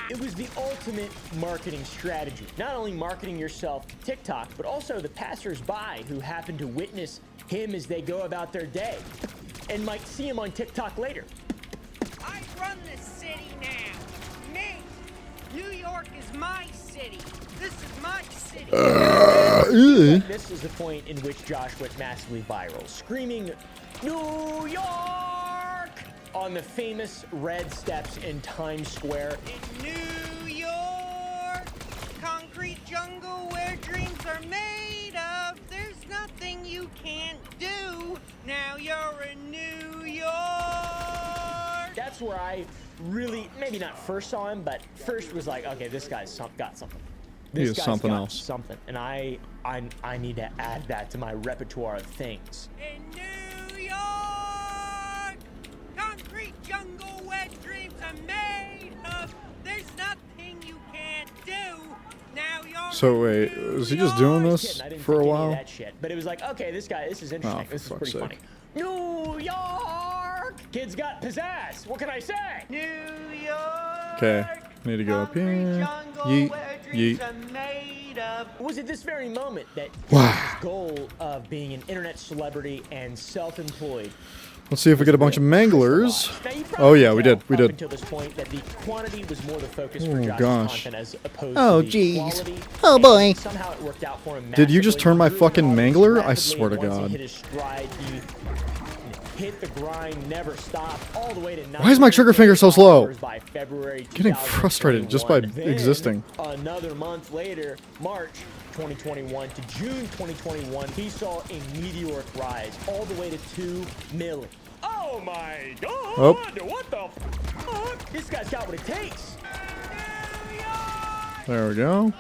It was the ultimate marketing strategy. Not only marketing yourself to TikTok, but also the passers-by who happen to witness him as they go about their day and might see him on TikTok later. I run this city now. Me. New York is my city. This is my city. This is the point in which Josh went massively viral, screaming, "New York!" on the famous red steps in Times Square. In New York, concrete jungle where dreams are made of. There's nothing you can't do. Now you're in New York. That's where I really, maybe not first saw him, but first was like, okay, this guy's got something. He is Guy's something got else. Something, and I need to add that to my repertoire of things. In New York, concrete jungle where dreams are made of. There's nothing you can't do. Now you're So wait, is he just doing this I didn't for a think any of while? that shit, but it was like, okay, this is interesting. Oh, This is for pretty fuck's funny. New York, kids got pizzazz. What can I say? New York. Okay, need to go up here. Yeet, yeet. Was it this very moment that Wow. his goal of being an internet celebrity and self-employed? Let's see if we get a bunch of manglers. Now, you Oh yeah, we probably did. We tell up did. until this point that the quantity was more the focus for Oh, Josh's gosh. content as opposed Oh, to the geez. quality. Oh, And boy. Somehow it worked out for him. Did you just massively. turn my He grew fucking an audience mangler? I rapidly, swear to and once God. He hit his stride. He hit the grind, never stopped, all the way to Why is my trigger finger so slow? by February Getting frustrated just by 2021. existing. Then, another month later, March 2021 to June 2021, he saw a meteoric rise all the way to 2 million. Oh my God! Oh. What the fuck? This guy's got what it takes. There we go.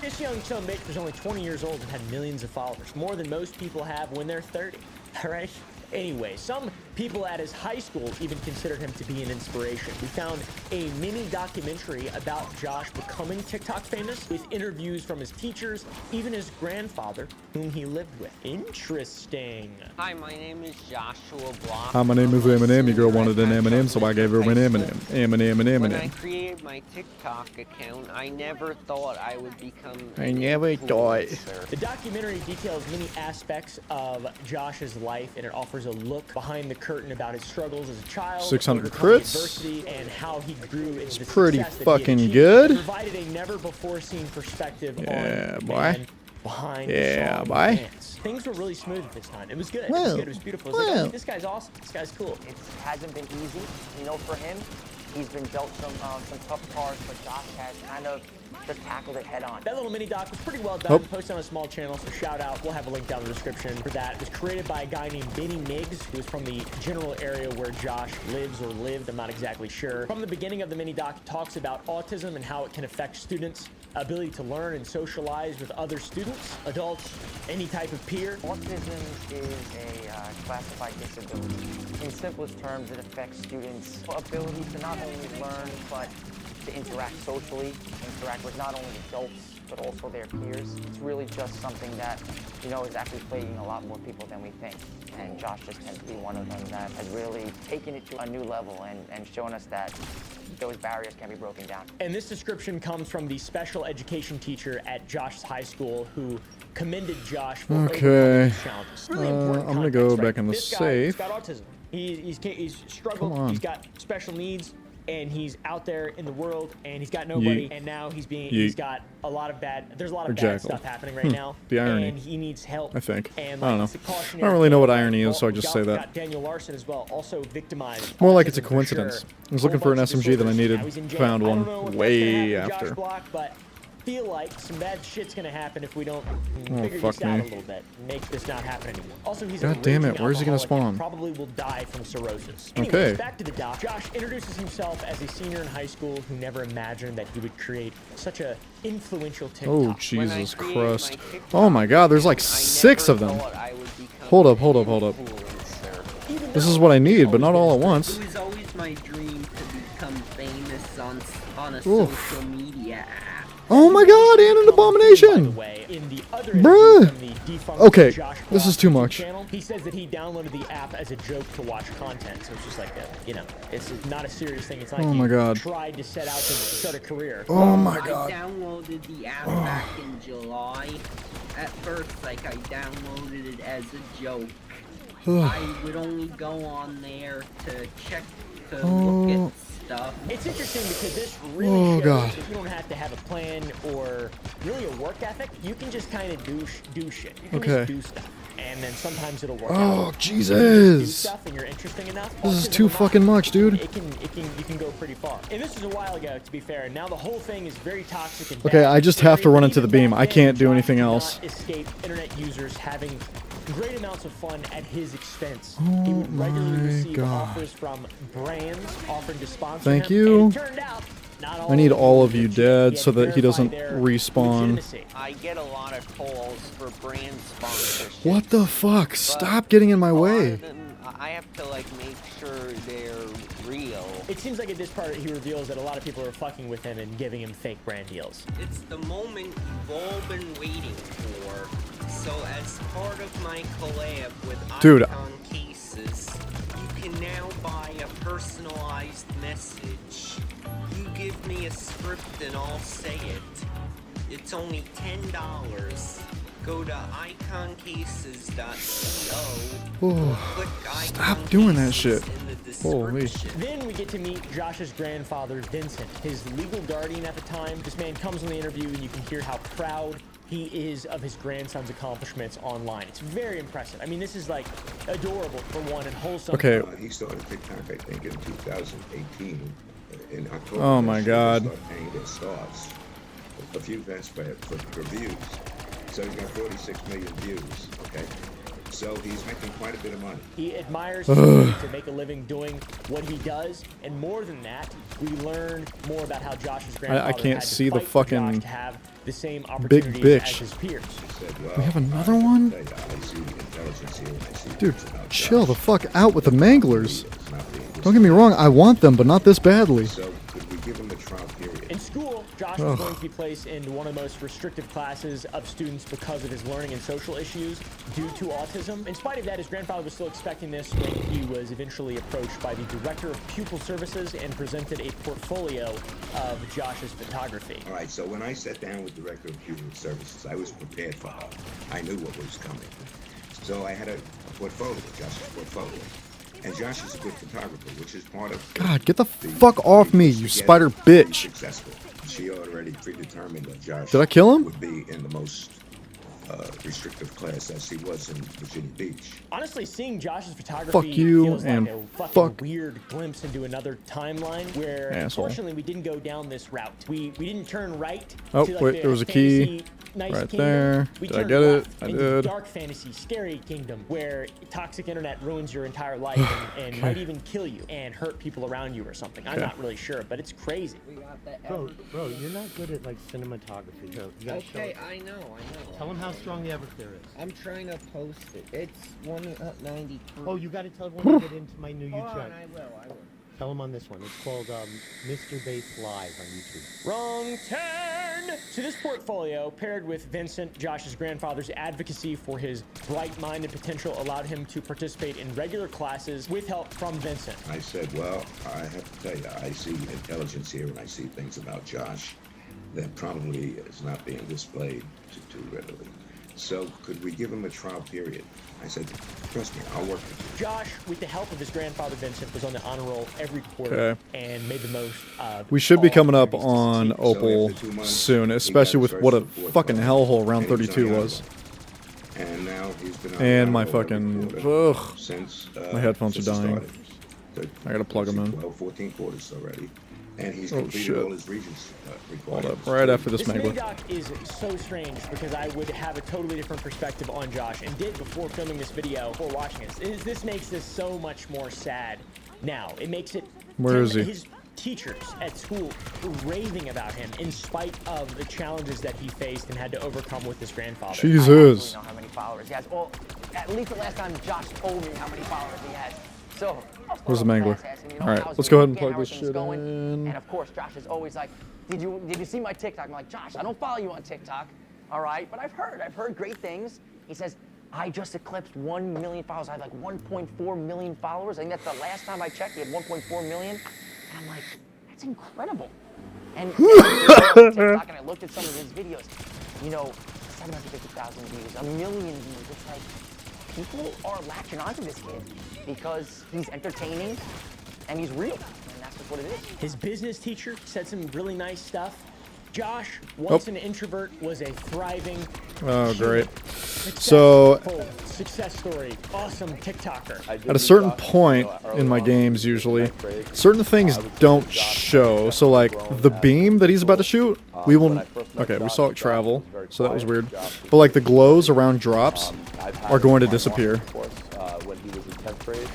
This young son of a bitch was only 20 years old and had millions of followers, more than most people have when they're 30. All right? Anyway, some people at his high school even considered him to be an inspiration. We found a mini documentary about Josh becoming TikTok famous with interviews from his teachers, even his grandfather, whom he lived with. Interesting. Hi, my name is Joshua Block. Hi, my name is Eminem. Your girl wanted an M&M, so I gave her an M&M. Eminem and When I Eminem. created my TikTok account, I never thought I would become I never thought. The documentary details many aspects of Josh's life, and it offers a look behind the curtain about his struggles as a child, 600 overcoming crits. adversity, and how he grew into the pretty success that he fucking achieved. good. It provided a never-before-seen perspective Yeah, on the boy. man behind Yeah, the song boy. and dance. Things were really smooth at this time. It was good. It was Well, good. It was beautiful. It was like, well. oh, this guy's awesome. This guy's cool. It hasn't been easy, you know, for him. He's been dealt some tough cards, but Josh has kind of just tackled it head on. That little mini doc was pretty well done. Posted on a small channel, so shout out. We'll have a link down in the description for that. It was created by a guy named Benny Miggs, who is from the general area where Josh lives or lived. I'm not exactly sure. From the beginning of the mini doc, it talks about autism and how it can affect students' ability to learn and socialize with other students, adults, any type of peer. Autism is a classified disability. In simplest terms, it affects students' ability to not only learn, but to interact socially, interact with not only adults, but also their peers. It's really just something that, you know, is actually plaguing a lot more people than we think. And Josh just tends to be one of them that has really taken it to a new level and shown us that those barriers can be broken down. And this description comes from the special education teacher at Josh's high school who commended Josh for overcoming these challenges. Really important I'm gonna context, go back in the this guy, safe. He's got autism. He's struggled. He's got special needs. And he's out there in the world, and he's got nobody, and now he's got a lot of there's a lot of bad stuff happening right now. The irony. And he needs help. I think. And I don't know. it's a I cautionary don't really know what tale. irony is, so I just say that. Got Daniel Larson as well, also victimized. More like it's a autism for coincidence. sure. I was looking for an SMG that I needed. Now he's in jail. Found I don't know one what way that's gonna happen to after. Josh Block, but feel like some bad shit's gonna happen if we don't figure fuck this out me. a little bit, make this not happen anymore. Also, he's God a damn it, raging where's he gonna alcoholic and spawn? Probably will die from cirrhosis. Okay. Anyways, back to the doc. Josh introduces himself as a senior in high school who never imagined that he would create such a influential TikTok. Oh, Jesus Christ. Oh my God, there's like 6 of them. Hold up. This is what I need, but not all at once. It was always my dream to become famous on a social media app. Oh my God, and an abomination! Bruh! Okay, this is too much. He says that he downloaded the app as a joke to watch content, so it's just like it's not a serious thing. It's not like he tried to set out to start a career. Oh my God. I downloaded the app back in July. At first, I downloaded it as a joke. I would only go on there to check, to look at stuff. It's interesting because this really shows that you don't have to have a plan or really a work ethic. You can just kind of do shit. You can just do stuff. And then sometimes it'll work out. Oh, If Jesus. you do stuff and you're interesting enough, This is too fucking much, dude. You can go pretty far. And this was a while ago, to be fair. Now the whole thing is very toxic and Okay, bad. I just have to run into the beam. I can't do anything else. Escape internet users having great amounts of fun at his expense. Oh He would regularly my receive God. offers from brands offering to sponsor Thank him. you. And it turned out not all I need of all them of you legit. dead He so had to that he doesn't verify their respawn. legitimacy. I get a lot of calls for brand sponsorship. What the fuck? Stop getting in my way. I have to make sure they're real. It seems like at this part he reveals that a lot of people are fucking with him and giving him fake brand deals. It's the moment you've all been waiting for. So as part of my collab with Dude. Icon Cases, you can now buy a personalized message. You give me a script and I'll say it. It's only $10. Go to iconcases.co. Stop doing that shit. Holy. Then we get to meet Josh's grandfather, Vincent, his legal guardian at the time. This man comes on the interview and you can hear how proud he is of his grandson's accomplishments online. It's very impressive. I mean, this is like adorable for one and wholesome. Okay. He started TikTok, I think, in 2018. In October. Oh my God. He started paying their stars. A few cents for views. So he's got 46 million views. Okay. So he's making quite a bit of money. He admires his ability to make a living doing what he does, and more than that, we learn more about how Josh's grandfather I can't had to see the fight for Josh fucking to have the same big opportunities bitch. as his peers. We have another one? Dude, chill the fuck out with the manglers. Don't get me wrong, I want them, but not this badly. So could we give him a trial period? In school, Josh was going to be placed into one of the most restrictive classes of students because of his learning and social issues due to autism. In spite of that, his grandfather was still expecting this when he was eventually approached by the director of pupil services and presented a portfolio of Josh's photography. All right, so when I sat down with the director of pupil services, I was prepared for her. I knew what was coming. So I had a portfolio, Josh's portfolio. And Josh is a good photographer, which is part of... God, get the fuck off me, you spider bitch. Successful. She already predetermined that Josh Did I kill him? would be in the most restrictive class as he was in Virginia Beach. Honestly, seeing Josh's photography Fuck you feels and like a fucking fuck weird glimpse into another timeline where, asshole. unfortunately, we didn't go down this route. We didn't turn right. Oh, to, like, wait, the there was a key fantasy, nice right kingdom. there. We Did I turned get it? left I into did. dark fantasy, scary kingdom where toxic internet ruins your entire life and Okay. might even kill you and hurt people around you or something. I'm Okay. not really sure, but it's crazy. Bro, you're not good at like cinematography. You gotta show Okay, it. I know. Tell them how strong the Everclear is. I'm trying to post it. It's 193. Oh, you gotta tell everyone to get into my new Hold YouTube on, channel. I will. Tell them on this one. It's called Mr. Bass Live on YouTube. Wrong turn! So this portfolio, paired with Vincent, Josh's grandfather's advocacy for his bright-minded potential, allowed him to participate in regular classes with help from Vincent. I said, well, I have to tell you, I see intelligence here and I see things about Josh that probably is not being displayed too readily. So could we give him a trial period? I said, trust me, I'll work with you. Josh, with the help of his grandfather Vincent, was on the honor roll every quarter Okay. and made the most of We should be all coming up opportunities to on succeed. Opal after 2 months, soon, he especially got with his what a first report fucking card, hellhole round and he was 32 on the was. honor roll. And now he's been on And the my honor roll every fucking quarter ugh, since, my headphones are since it dying. started. I gotta plug them in. 12, 14 quarters already. And he's Oh, completed shit. all his Regents Hold requirements. up, right after this This mini Mangler. doc is so strange because I would have a totally different perspective on Josh and did before filming this video, before watching this. This makes this so much more sad now. It makes it... Where is he? His teachers at school raving about him in spite of the challenges that he faced and had to overcome with his grandfather. Jesus. I absolutely know how many followers he has. Well, at least the last time Josh told me how many followers he has. So, Where's the Mangler? asking, All right, how's let's your go ahead and weekend? plug How are this things shit going? in. And of course, Josh is always like, did you see my TikTok? I'm like, Josh, I don't follow you on TikTok, all right? But I've heard great things. He says, I just eclipsed 1 million followers. I have like 1.4 million followers. I think that's the last time I checked, he had 1.4 million. And I'm like, that's incredible. And I went on TikTok and I looked at some of his videos. You know, 750,000 views, 1 million views. It's like, people are latching onto this kid because he's entertaining and he's real, and that's just what it is. His business teacher said some really nice stuff. Josh, once an introvert, was a thriving, Oh, great. So, success story, awesome TikToker. at a certain point in my games, usually, certain things don't show. So, like, the beam that he's about to shoot, we will... Okay, we saw it travel, so that was weird. But, like, the glows around drops are going to disappear. When he was in 10th grade.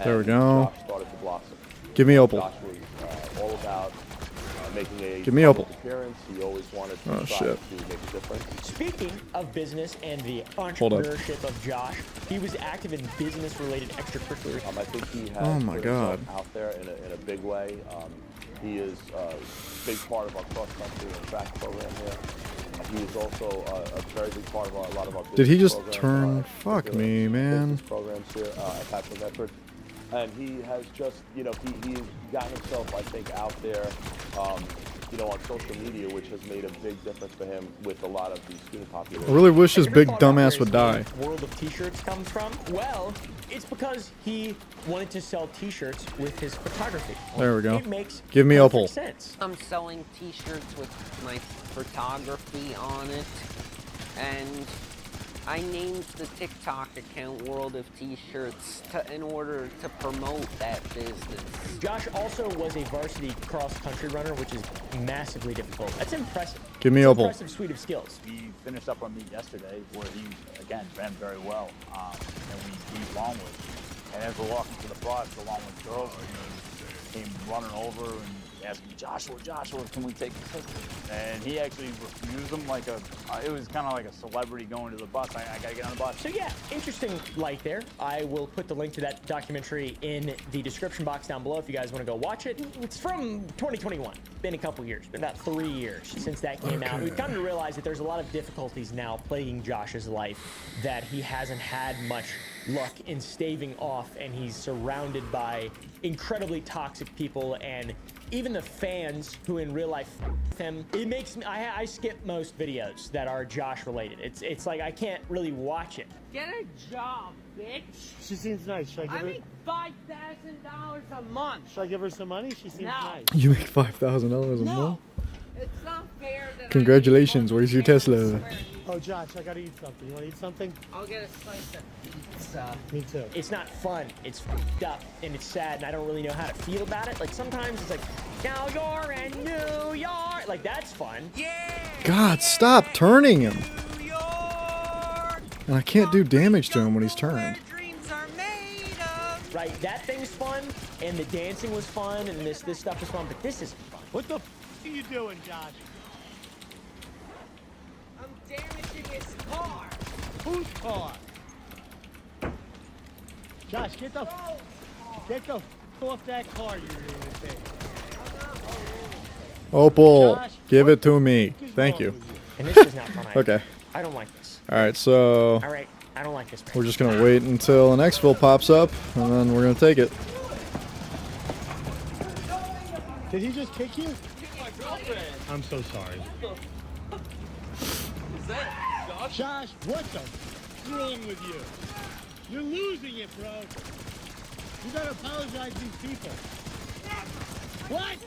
There we and go. Josh started to blossom. Give me Opal. Josh was all about making a Give me Opal. public appearance. He always wanted to Oh, try shit. to make a difference. Speaking of business and the Hold up. entrepreneurship of Josh, he was active in business-related extracurriculars. I think he has Oh my put God. himself out there in a big way. He is a big part of our cross-country and track program here. He is also a very big part of a lot of our business Did he just programs, turn... Fuck me, man. business programs here at Passion Veterans. And he has just, you know, he's got himself, I think, out there, you know, on social media, which has made a big difference for him with a lot of the student population. I really wish his Have you big ever thought about dumbass where would die. his world of t-shirts comes from? Well, it's because he wanted to sell t-shirts with his photography. There we go. It makes Give me perfect Opal. sense. I'm selling t-shirts with my photography on it, and I named the TikTok account World of T-Shirts in order to promote that business. Josh also was a varsity cross-country runner, which is massively difficult. That's impressive. Give me It's an Opal. impressive suite of skills. He finished up our meet yesterday where he, again, ran very well, and we beat Longwood. And as we're walking to the bus, the Longwood girls came running over and asked me, Joshua, can we take a picture? And he actually refused them like it was kind of like a celebrity going to the bus. I gotta get on the bus. So yeah, interesting light there. I will put the link to that documentary in the description box down below if you guys want to go watch it. It's from 2021. Been a couple years, been about 3 years since that came out. We've come to realize that there's a lot of difficulties now plaguing Josh's life that he hasn't had much luck in staving off, and he's surrounded by incredibly toxic people, and even the fans who in real life f him. It makes me, I skip most videos that are Josh related. It's like I can't really watch it. Get a job, bitch. She seems nice. Should I I give her? make $5,000 a month. Should I give her some money? She seems nice. You make $5,000 a month? It's not fair that Congratulations, where's your Tesla? Oh, Josh, I gotta eat something. You wanna eat something? I'll get a slice of pizza. Me too. It's not fun. It's f***ed up and it's sad, and I don't really know how to feel about it. Like sometimes it's like, now you're in New York. Like that's fun. God, stop turning him. And I can't do damage to him when he's turned. Right, that thing's fun, and the dancing was fun, and this stuff was fun, but this is fun. What the f are you doing, Josh? I'm damaging his car. Whose car? Josh, get the f off that car, you lunatic. Opal, Josh, give it to me. Thank you. And this is not fun either. Okay. I don't like this. Alright, so All right, I don't like this. we're just gonna wait until an exfil pops up, and then we're gonna take it. Did he just kick you? I'm so sorry. Josh, what the f wrong with you? You're losing it, bro. You gotta apologize to these people. What?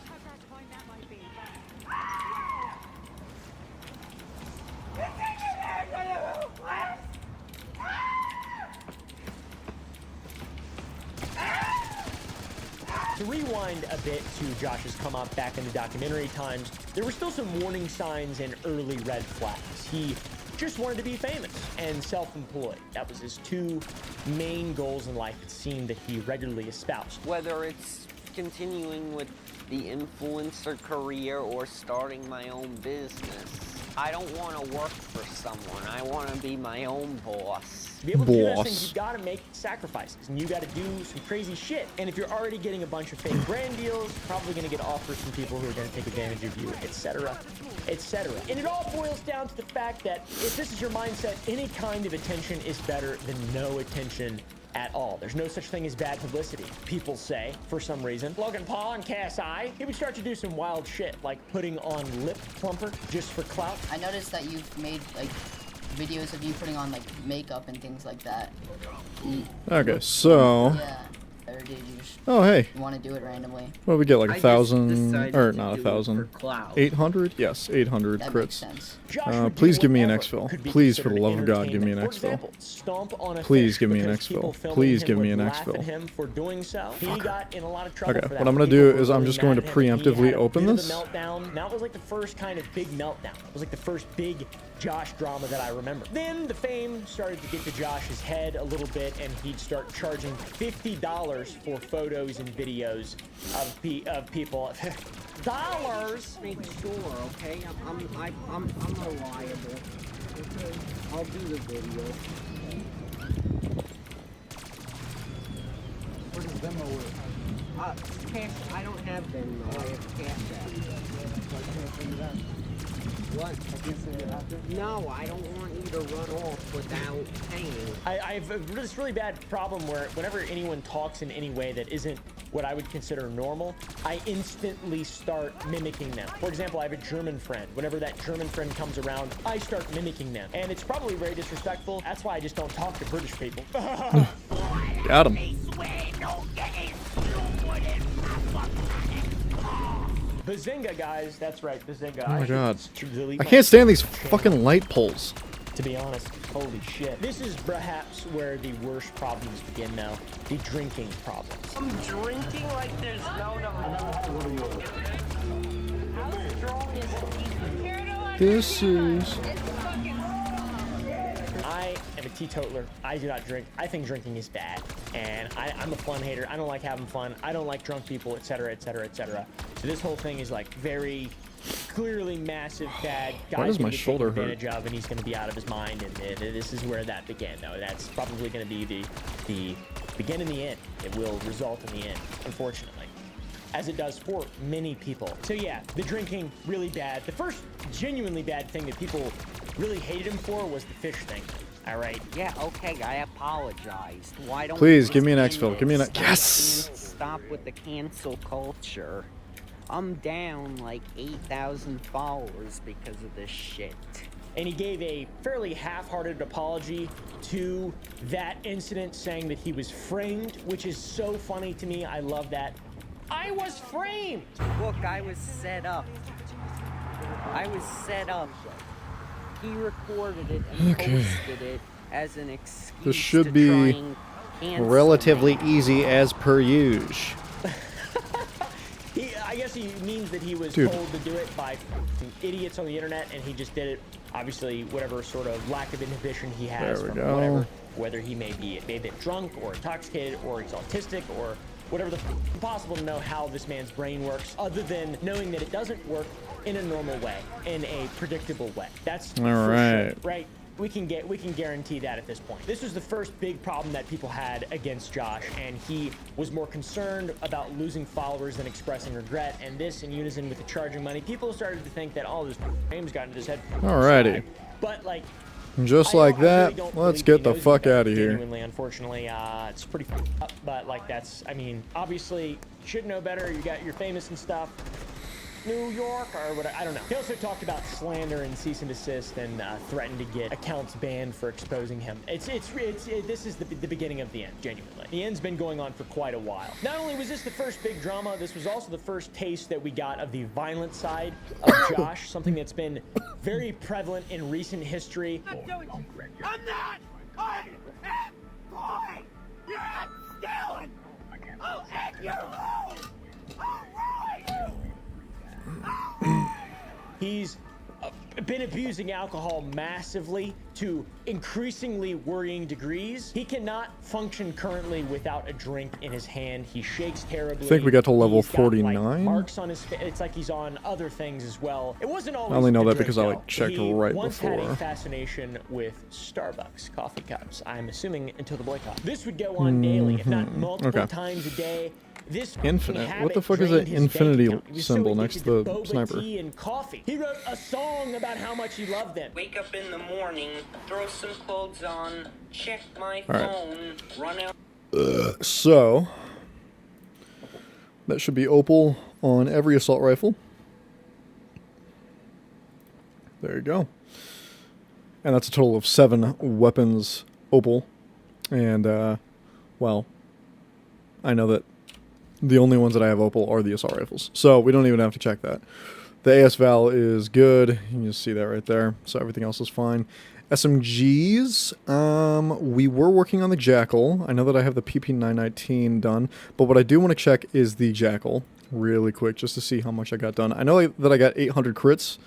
To rewind a bit to Josh's come up back in the documentary times, there were still some warning signs and early red flags. He just wanted to be famous and self-employed. That was his two main goals in life, it seemed, that he regularly espoused. Whether it's continuing with the influencer career or starting my own business, I don't want to work for someone. I want to be my own boss. To be able to do those things, you've got to make sacrifices, and you got to do some crazy shit. And if you're already getting a bunch of fake brand deals, probably going to get offers from people who are going to take advantage of you, etc., etc. And it all boils down to the fact that if this is your mindset, any kind of attention is better than no attention at all. There's no such thing as bad publicity, people say, for some reason. Logan Paul and KSI, he would start to do some wild shit, like putting on lip plumper just for clout. I noticed that you've made like videos of you putting on like makeup and things like that. Okay, so Yeah. Or did you just oh hey, want to do it randomly? what do we get, like I just 1,000 decided or to not do it 1,000? for clout. 800? Yes, 800 That crits. makes sense. Please give me an exfil. Please, for the love of God, give me an exfil. Stomp on a Please fish give me an because people exfil. filming Please him give me would an laugh at exfil. him for doing so. He got in a lot of trouble Okay, for that. what I'm gonna People do were is I'm really just going to mad at him. He preemptively had a open bit of this. a meltdown. That was like the first kind of big meltdown. It was like the first big Josh drama that I remember. Then the fame started to get to Josh's head a little bit, and he'd start charging $50 for photos and videos of people. Dollars? Make sure, okay? I'm reliable. Okay, I'll do the video. What is Venmo with? Cash. I don't have Venmo. I have Cash App. What? I can't send it after? No, I don't want you to run off without paying. I have this really bad problem where whenever anyone talks in any way that isn't what I would consider normal, I instantly start mimicking them. For example, I have a German friend. Whenever that German friend comes around, I start mimicking them. And it's probably very disrespectful. That's why I just don't talk to British people. Got him. Bazinga, guys. That's right, Bazinga. Oh my God. Delete I my can't stand these channel. fucking light poles. To be honest, holy shit. This is perhaps where the worst problems begin now. The drinking problems. I'm drinking like there's no tomorrow. How strong is This is... I am a teetotaler. I do not drink. I think drinking is bad. And I'm a fun hater. I don't like having fun. I don't like drunk people, etc., etc., etc. So this whole thing is like very clearly massive bad. Why does my shoulder hurt? Advantage of, and he's going to be out of his mind. And this is where that began, though. That's probably going to be the begin and the end. It will result in the end, unfortunately, as it does for many people. So yeah, the drinking, really bad. The first genuinely bad thing that people really hated him for was the fish thing. All right. Yeah, okay, I apologized. Why don't Please, we give me an just exfil. end Give me an... it? Yes! Stop with the cancel culture. I'm down like 8,000 followers because of this shit. And he gave a fairly half-hearted apology to that incident, saying that he was framed, which is so funny to me. I love that. I was framed! Look, I was set up. I was set up. He recorded it and Okay. posted it as an excuse This should to be try and cancel relatively me. easy as per usual. I guess he means that he was Dude. told to do it by some idiots on the internet, and he just did it. Obviously, whatever sort of lack of inhibition he has There we from go. whatever, whether he may be a bit drunk or intoxicated or he's autistic or whatever the possible to know how this man's brain works, other than knowing that it doesn't work in a normal way, in a predictable way. That's All for right. sure, right? We can guarantee that at this point. This was the first big problem that people had against Josh, and he was more concerned about losing followers than expressing regret. And this, in unison with the charging money, people started to think that all this games got into his head. Alrighty. But like, Just like that, let's get the fuck out of here. genuinely, unfortunately, it's pretty up. But like, that's, I mean, obviously, you should know better. You're famous and stuff. New York or whatever, I don't know. He also talked about slander and cease and desist and threatened to get accounts banned for exposing him. This is the beginning of the end, genuinely. The end's been going on for quite a while. Not only was this the first big drama, this was also the first taste that we got of the violent side of Josh, something that's been very prevalent in recent history. I'm not! I am going! You're not stealing! I'll end your home! I'll ruin you! He's been abusing alcohol massively to increasingly worrying degrees. He cannot function currently without a drink in his hand. He shakes terribly. I think we got to level He's got, like, 49. marks on his face. It's like he's on other things as well. It wasn't always I only know the that drink, because I, though. like, checked He right once had a before. fascination with Starbucks coffee cups. I'm assuming until the boycott. This would go on daily, if not multiple Okay. times a day. This Infinite. habit What the fuck is drained that his bank infinity account. He was so symbol next addicted to the boba sniper? tea and coffee. He wrote a song about how much he loved them. Wake up in the morning, throw some clothes on, check my All right. phone, run out. So, that should be Opal on every assault rifle. There you go. And that's a total of 7 weapons Opal. And, well, I know that the only ones that I have Opal are the assault rifles. So we don't even have to check that. The AS Val is good. You can just see that right there. So everything else is fine. SMGs, we were working on the Jackal. I know that I have the PP919 done, but what I do want to check is the Jackal really quick just to see how much I got done. I know that I got 800 crits.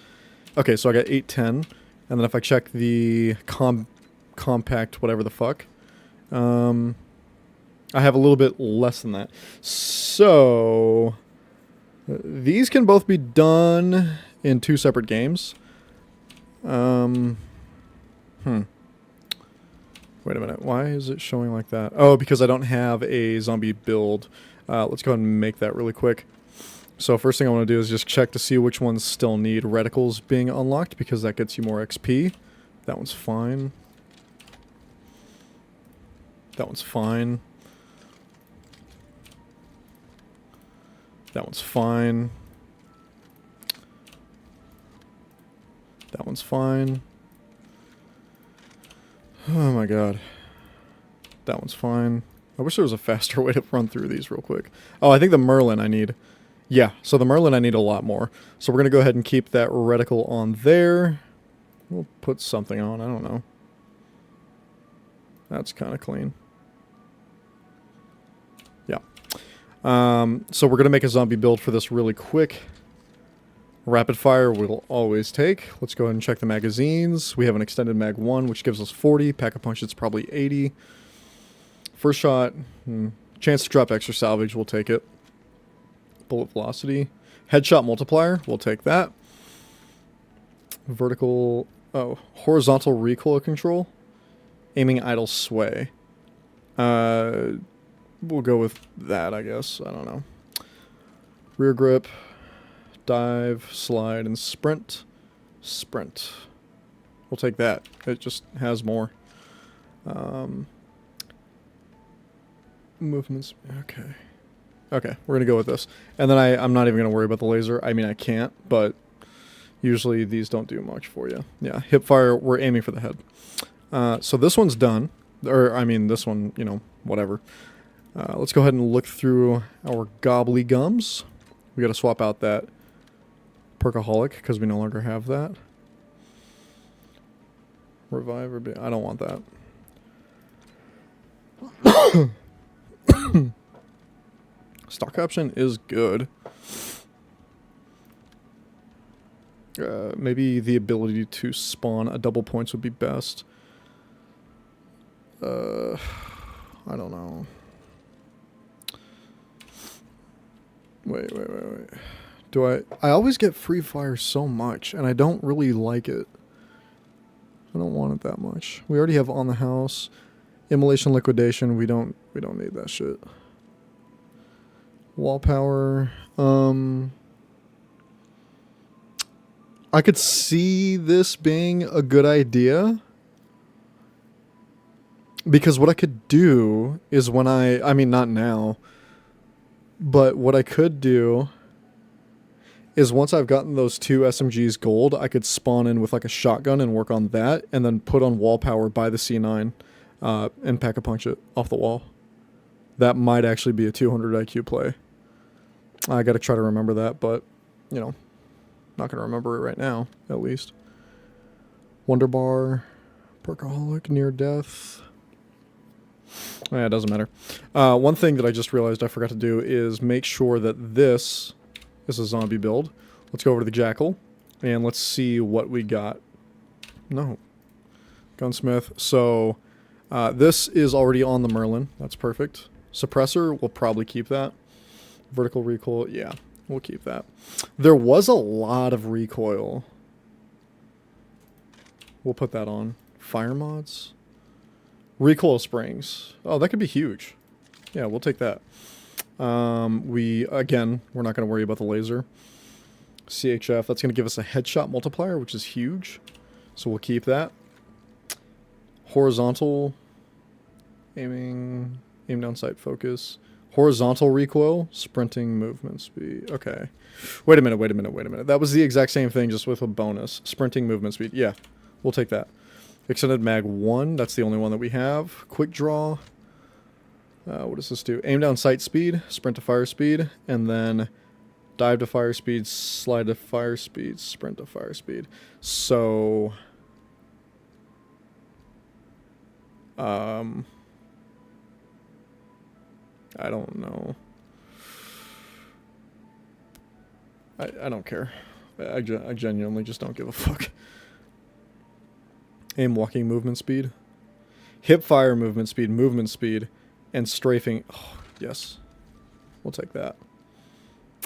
Okay, so I got 810. And then if I check the compact whatever the fuck, I have a little bit less than that. So these can both be done in 2 separate games. Wait a minute. Why is it showing like that? Oh, because I don't have a zombie build. Let's go ahead and make that really quick. So first thing I want to do is just check to see which ones still need reticles being unlocked, because that gets you more XP. That one's fine. That one's fine. That one's fine. That one's fine. Oh my god. That one's fine. I wish there was a faster way to run through these real quick. Oh, I think the Merlin I need. Yeah, so the Merlin I need a lot more. So we're going to go ahead and keep that reticle on there. We'll put something on, I don't know. That's kind of clean. Yeah. So we're going to make a zombie build for this really quick. Rapid fire we'll always take. Let's go ahead and check the magazines. We have an extended mag 1, which gives us 40. Pack-a-punch, it's probably 80. First shot, chance to drop extra salvage, we'll take it. Bullet velocity. Headshot multiplier, we'll take that. Horizontal recoil control. Aiming idle sway. We'll go with that, I guess. I don't know. Rear grip. Dive, slide, and sprint. Sprint. We'll take that. It just has more. Movements. Okay. Okay, we're going to go with this. And then I'm not even going to worry about the laser. I mean, I can't, but usually these don't do much for you. Yeah, hip fire, we're aiming for the head. So this one's done. Or, I mean, this one, you know, whatever. Let's go ahead and look through our gobbly gums. We got to swap out that Perkaholic because we no longer have that. Revive or be... I don't want that. Stock option is good. Maybe the ability to spawn a double points would be best. I don't know. Wait. Do I always get free fire so much, and I don't really like it. I don't want it that much. We already have on the house. Immolation liquidation, we don't need that shit. Wall power. I could see this being a good idea. Because what I could do is when I mean, not now, but what I could do is once I've gotten those 2 SMGs gold, I could spawn in with like a shotgun and work on that, and then put on wall power by the C9 and pack-a-punch it off the wall. That might actually be a 200 IQ play. I gotta try to remember that, but, you know, not gonna remember it right now, at least. Wonder Bar, Perkaholic, Near Death. It doesn't matter. One thing that I just realized I forgot to do is make sure that this is a zombie build. Let's go over to the Jackal, and let's see what we got. No. Gunsmith. So, this is already on the Merlin. That's perfect. Suppressor, we'll probably keep that. Vertical recoil, yeah, we'll keep that. There was a lot of recoil. We'll put that on. Fire mods. Recoil springs. Oh, that could be huge. Yeah, we'll take that. Again, we're not going to worry about the laser. CHF, that's going to give us a headshot multiplier, which is huge. So we'll keep that. Horizontal aiming, aim down sight focus. Horizontal recoil, sprinting movement speed. Okay. Wait a minute. That was the exact same thing, just with a bonus. Sprinting movement speed. Yeah, we'll take that. Extended mag 1, that's the only one that we have. Quick draw. What does this do? Aim down sight speed, sprint to fire speed, and then dive to fire speed, slide to fire speed, sprint to fire speed. So, I don't know. I don't care. I genuinely just don't give a fuck. Aim walking movement speed. Hip fire movement speed, and strafing. Oh, yes. We'll take that.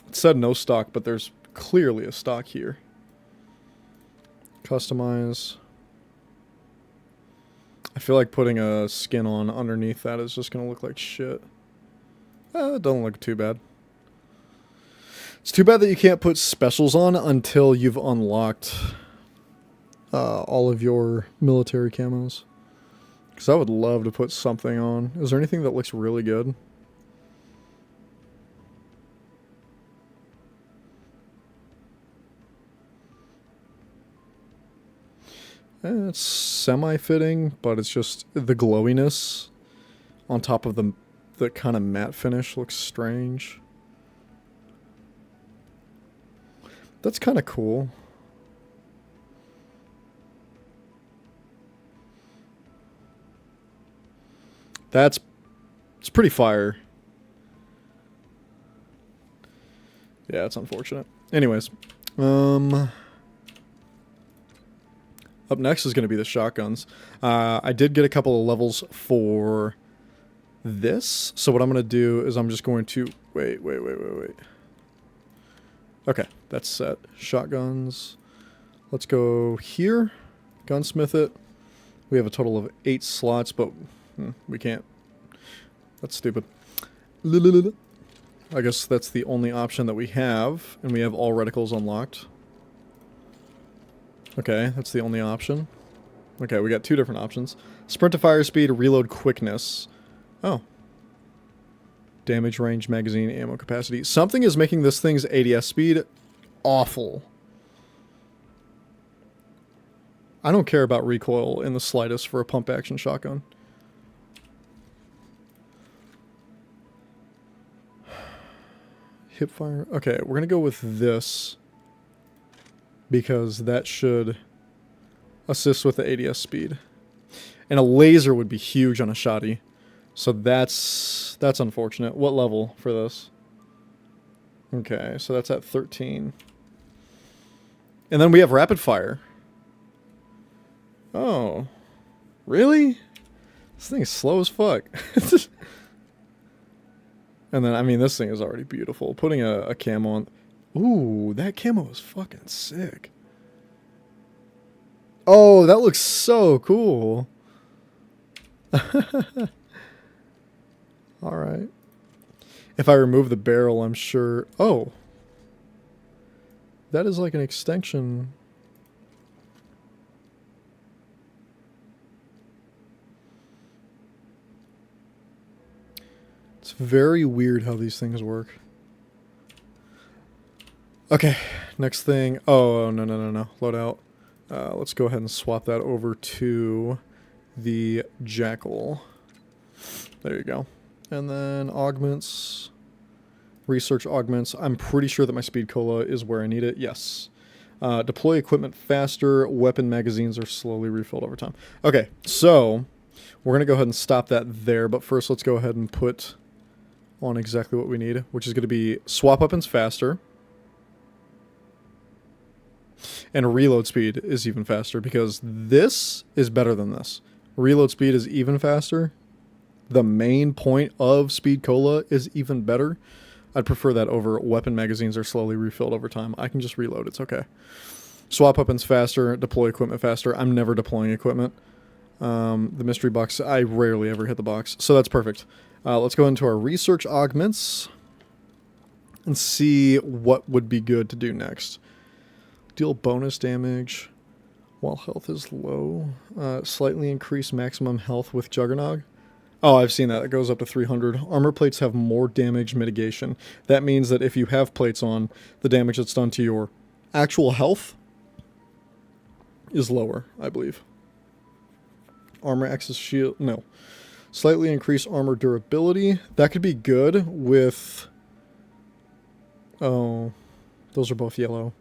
It said no stock, but there's clearly a stock here. Customize. I feel like putting a skin on underneath that is just going to look like shit. It don't look too bad. It's too bad that you can't put specials on until you've unlocked all of your military camos. Because I would love to put something on. Is there anything that looks really good? It's semi-fitting, but it's just the glowiness on top of the kind of matte finish looks strange. That's kind of cool. It's pretty fire. Yeah, it's unfortunate. Anyways, up next is going to be the shotguns. I did get a couple of levels for this. So what I'm going to do is I'm just going to... Wait. Okay, that's set. Shotguns. Let's go here. Gunsmith it. We have a total of 8 slots, but we can't. That's stupid. I guess that's the only option that we have, and we have all reticles unlocked. Okay, that's the only option. Okay, we got 2 different options. Sprint to fire speed, reload quickness. Oh. Damage range, magazine, ammo capacity. Something is making this thing's ADS speed awful. I don't care about recoil in the slightest for a pump action shotgun. Hip fire. Okay, we're going to go with this. Because that should assists with the ADS speed. And a laser would be huge on a shotty. So that's unfortunate. What level for this? Okay, so that's at 13. And then we have rapid fire. Oh. Really? This thing is slow as fuck. And then, I mean, this thing is already beautiful. Putting a camo on... Ooh, that camo is fucking sick. Oh, that looks so cool. Alright. If I remove the barrel, I'm sure... Oh. That is like an extension. It's very weird how these things work. Okay, next thing. Oh, no. Load out. Let's go ahead and swap that over to the Jackal. There you go. And then augments. Research augments. I'm pretty sure that my speed cola is where I need it. Yes. Deploy equipment faster. Weapon magazines are slowly refilled over time. Okay, so we're going to go ahead and stop that there. But first, let's go ahead and put on exactly what we need, which is going to be swap weapons faster. And reload speed is even faster because this is better than this. Reload speed is even faster. The main point of Speed Cola is even better. I'd prefer that over weapon magazines are slowly refilled over time. I can just reload. It's okay. Swap weapons faster. Deploy equipment faster. I'm never deploying equipment. The mystery box, I rarely ever hit the box. So that's perfect. Let's go into our research augments and see what would be good to do next. Deal bonus damage while health is low. Slightly increase maximum health with Juggernog. Oh, I've seen that. It goes up to 300. Armor plates have more damage mitigation. That means that if you have plates on, the damage that's done to your actual health is lower, I believe. Armor access shield. No. Slightly increase armor durability. That could be good with... Oh, those are both yellow.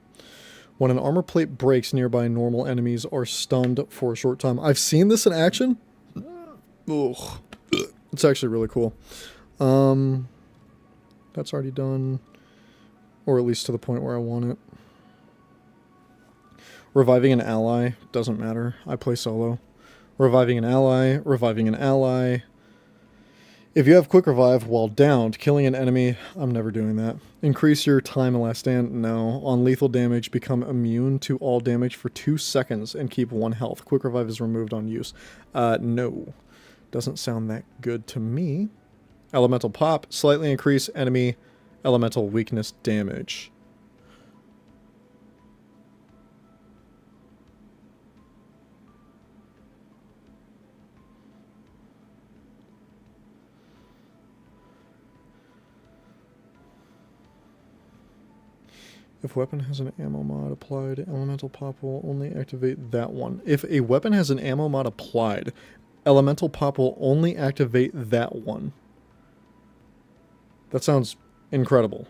When an armor plate breaks, nearby normal enemies are stunned for a short time. I've seen this in action. Ugh. It's actually really cool. That's already done. Or at least to the point where I want it. Reviving an ally. Doesn't matter. I play solo. Reviving an ally. Reviving an ally. If you have quick revive while downed, killing an enemy, I'm never doing that. Increase your time and last stand, no. On lethal damage, become immune to all damage for 2 seconds and keep 1 health. Quick revive is removed on use. No. Doesn't sound that good to me. Elemental pop, slightly increase enemy elemental weakness damage. If weapon has an ammo mod applied, elemental pop will only activate that one. If a weapon has an ammo mod applied, elemental pop will only activate that one. That sounds incredible.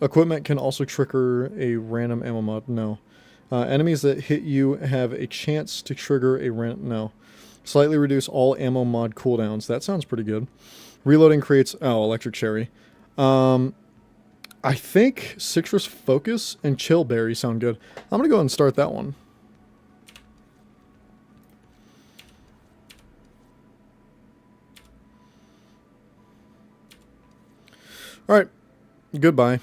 Equipment can also trigger a random ammo mod. No. Enemies that hit you have a chance to trigger a random... No. Slightly reduce all ammo mod cooldowns. That sounds pretty good. Reloading creates... Oh, electric cherry. I think Citrus Focus and Chill Berry sound good. I'm going to go ahead and start that one. Alright. Goodbye.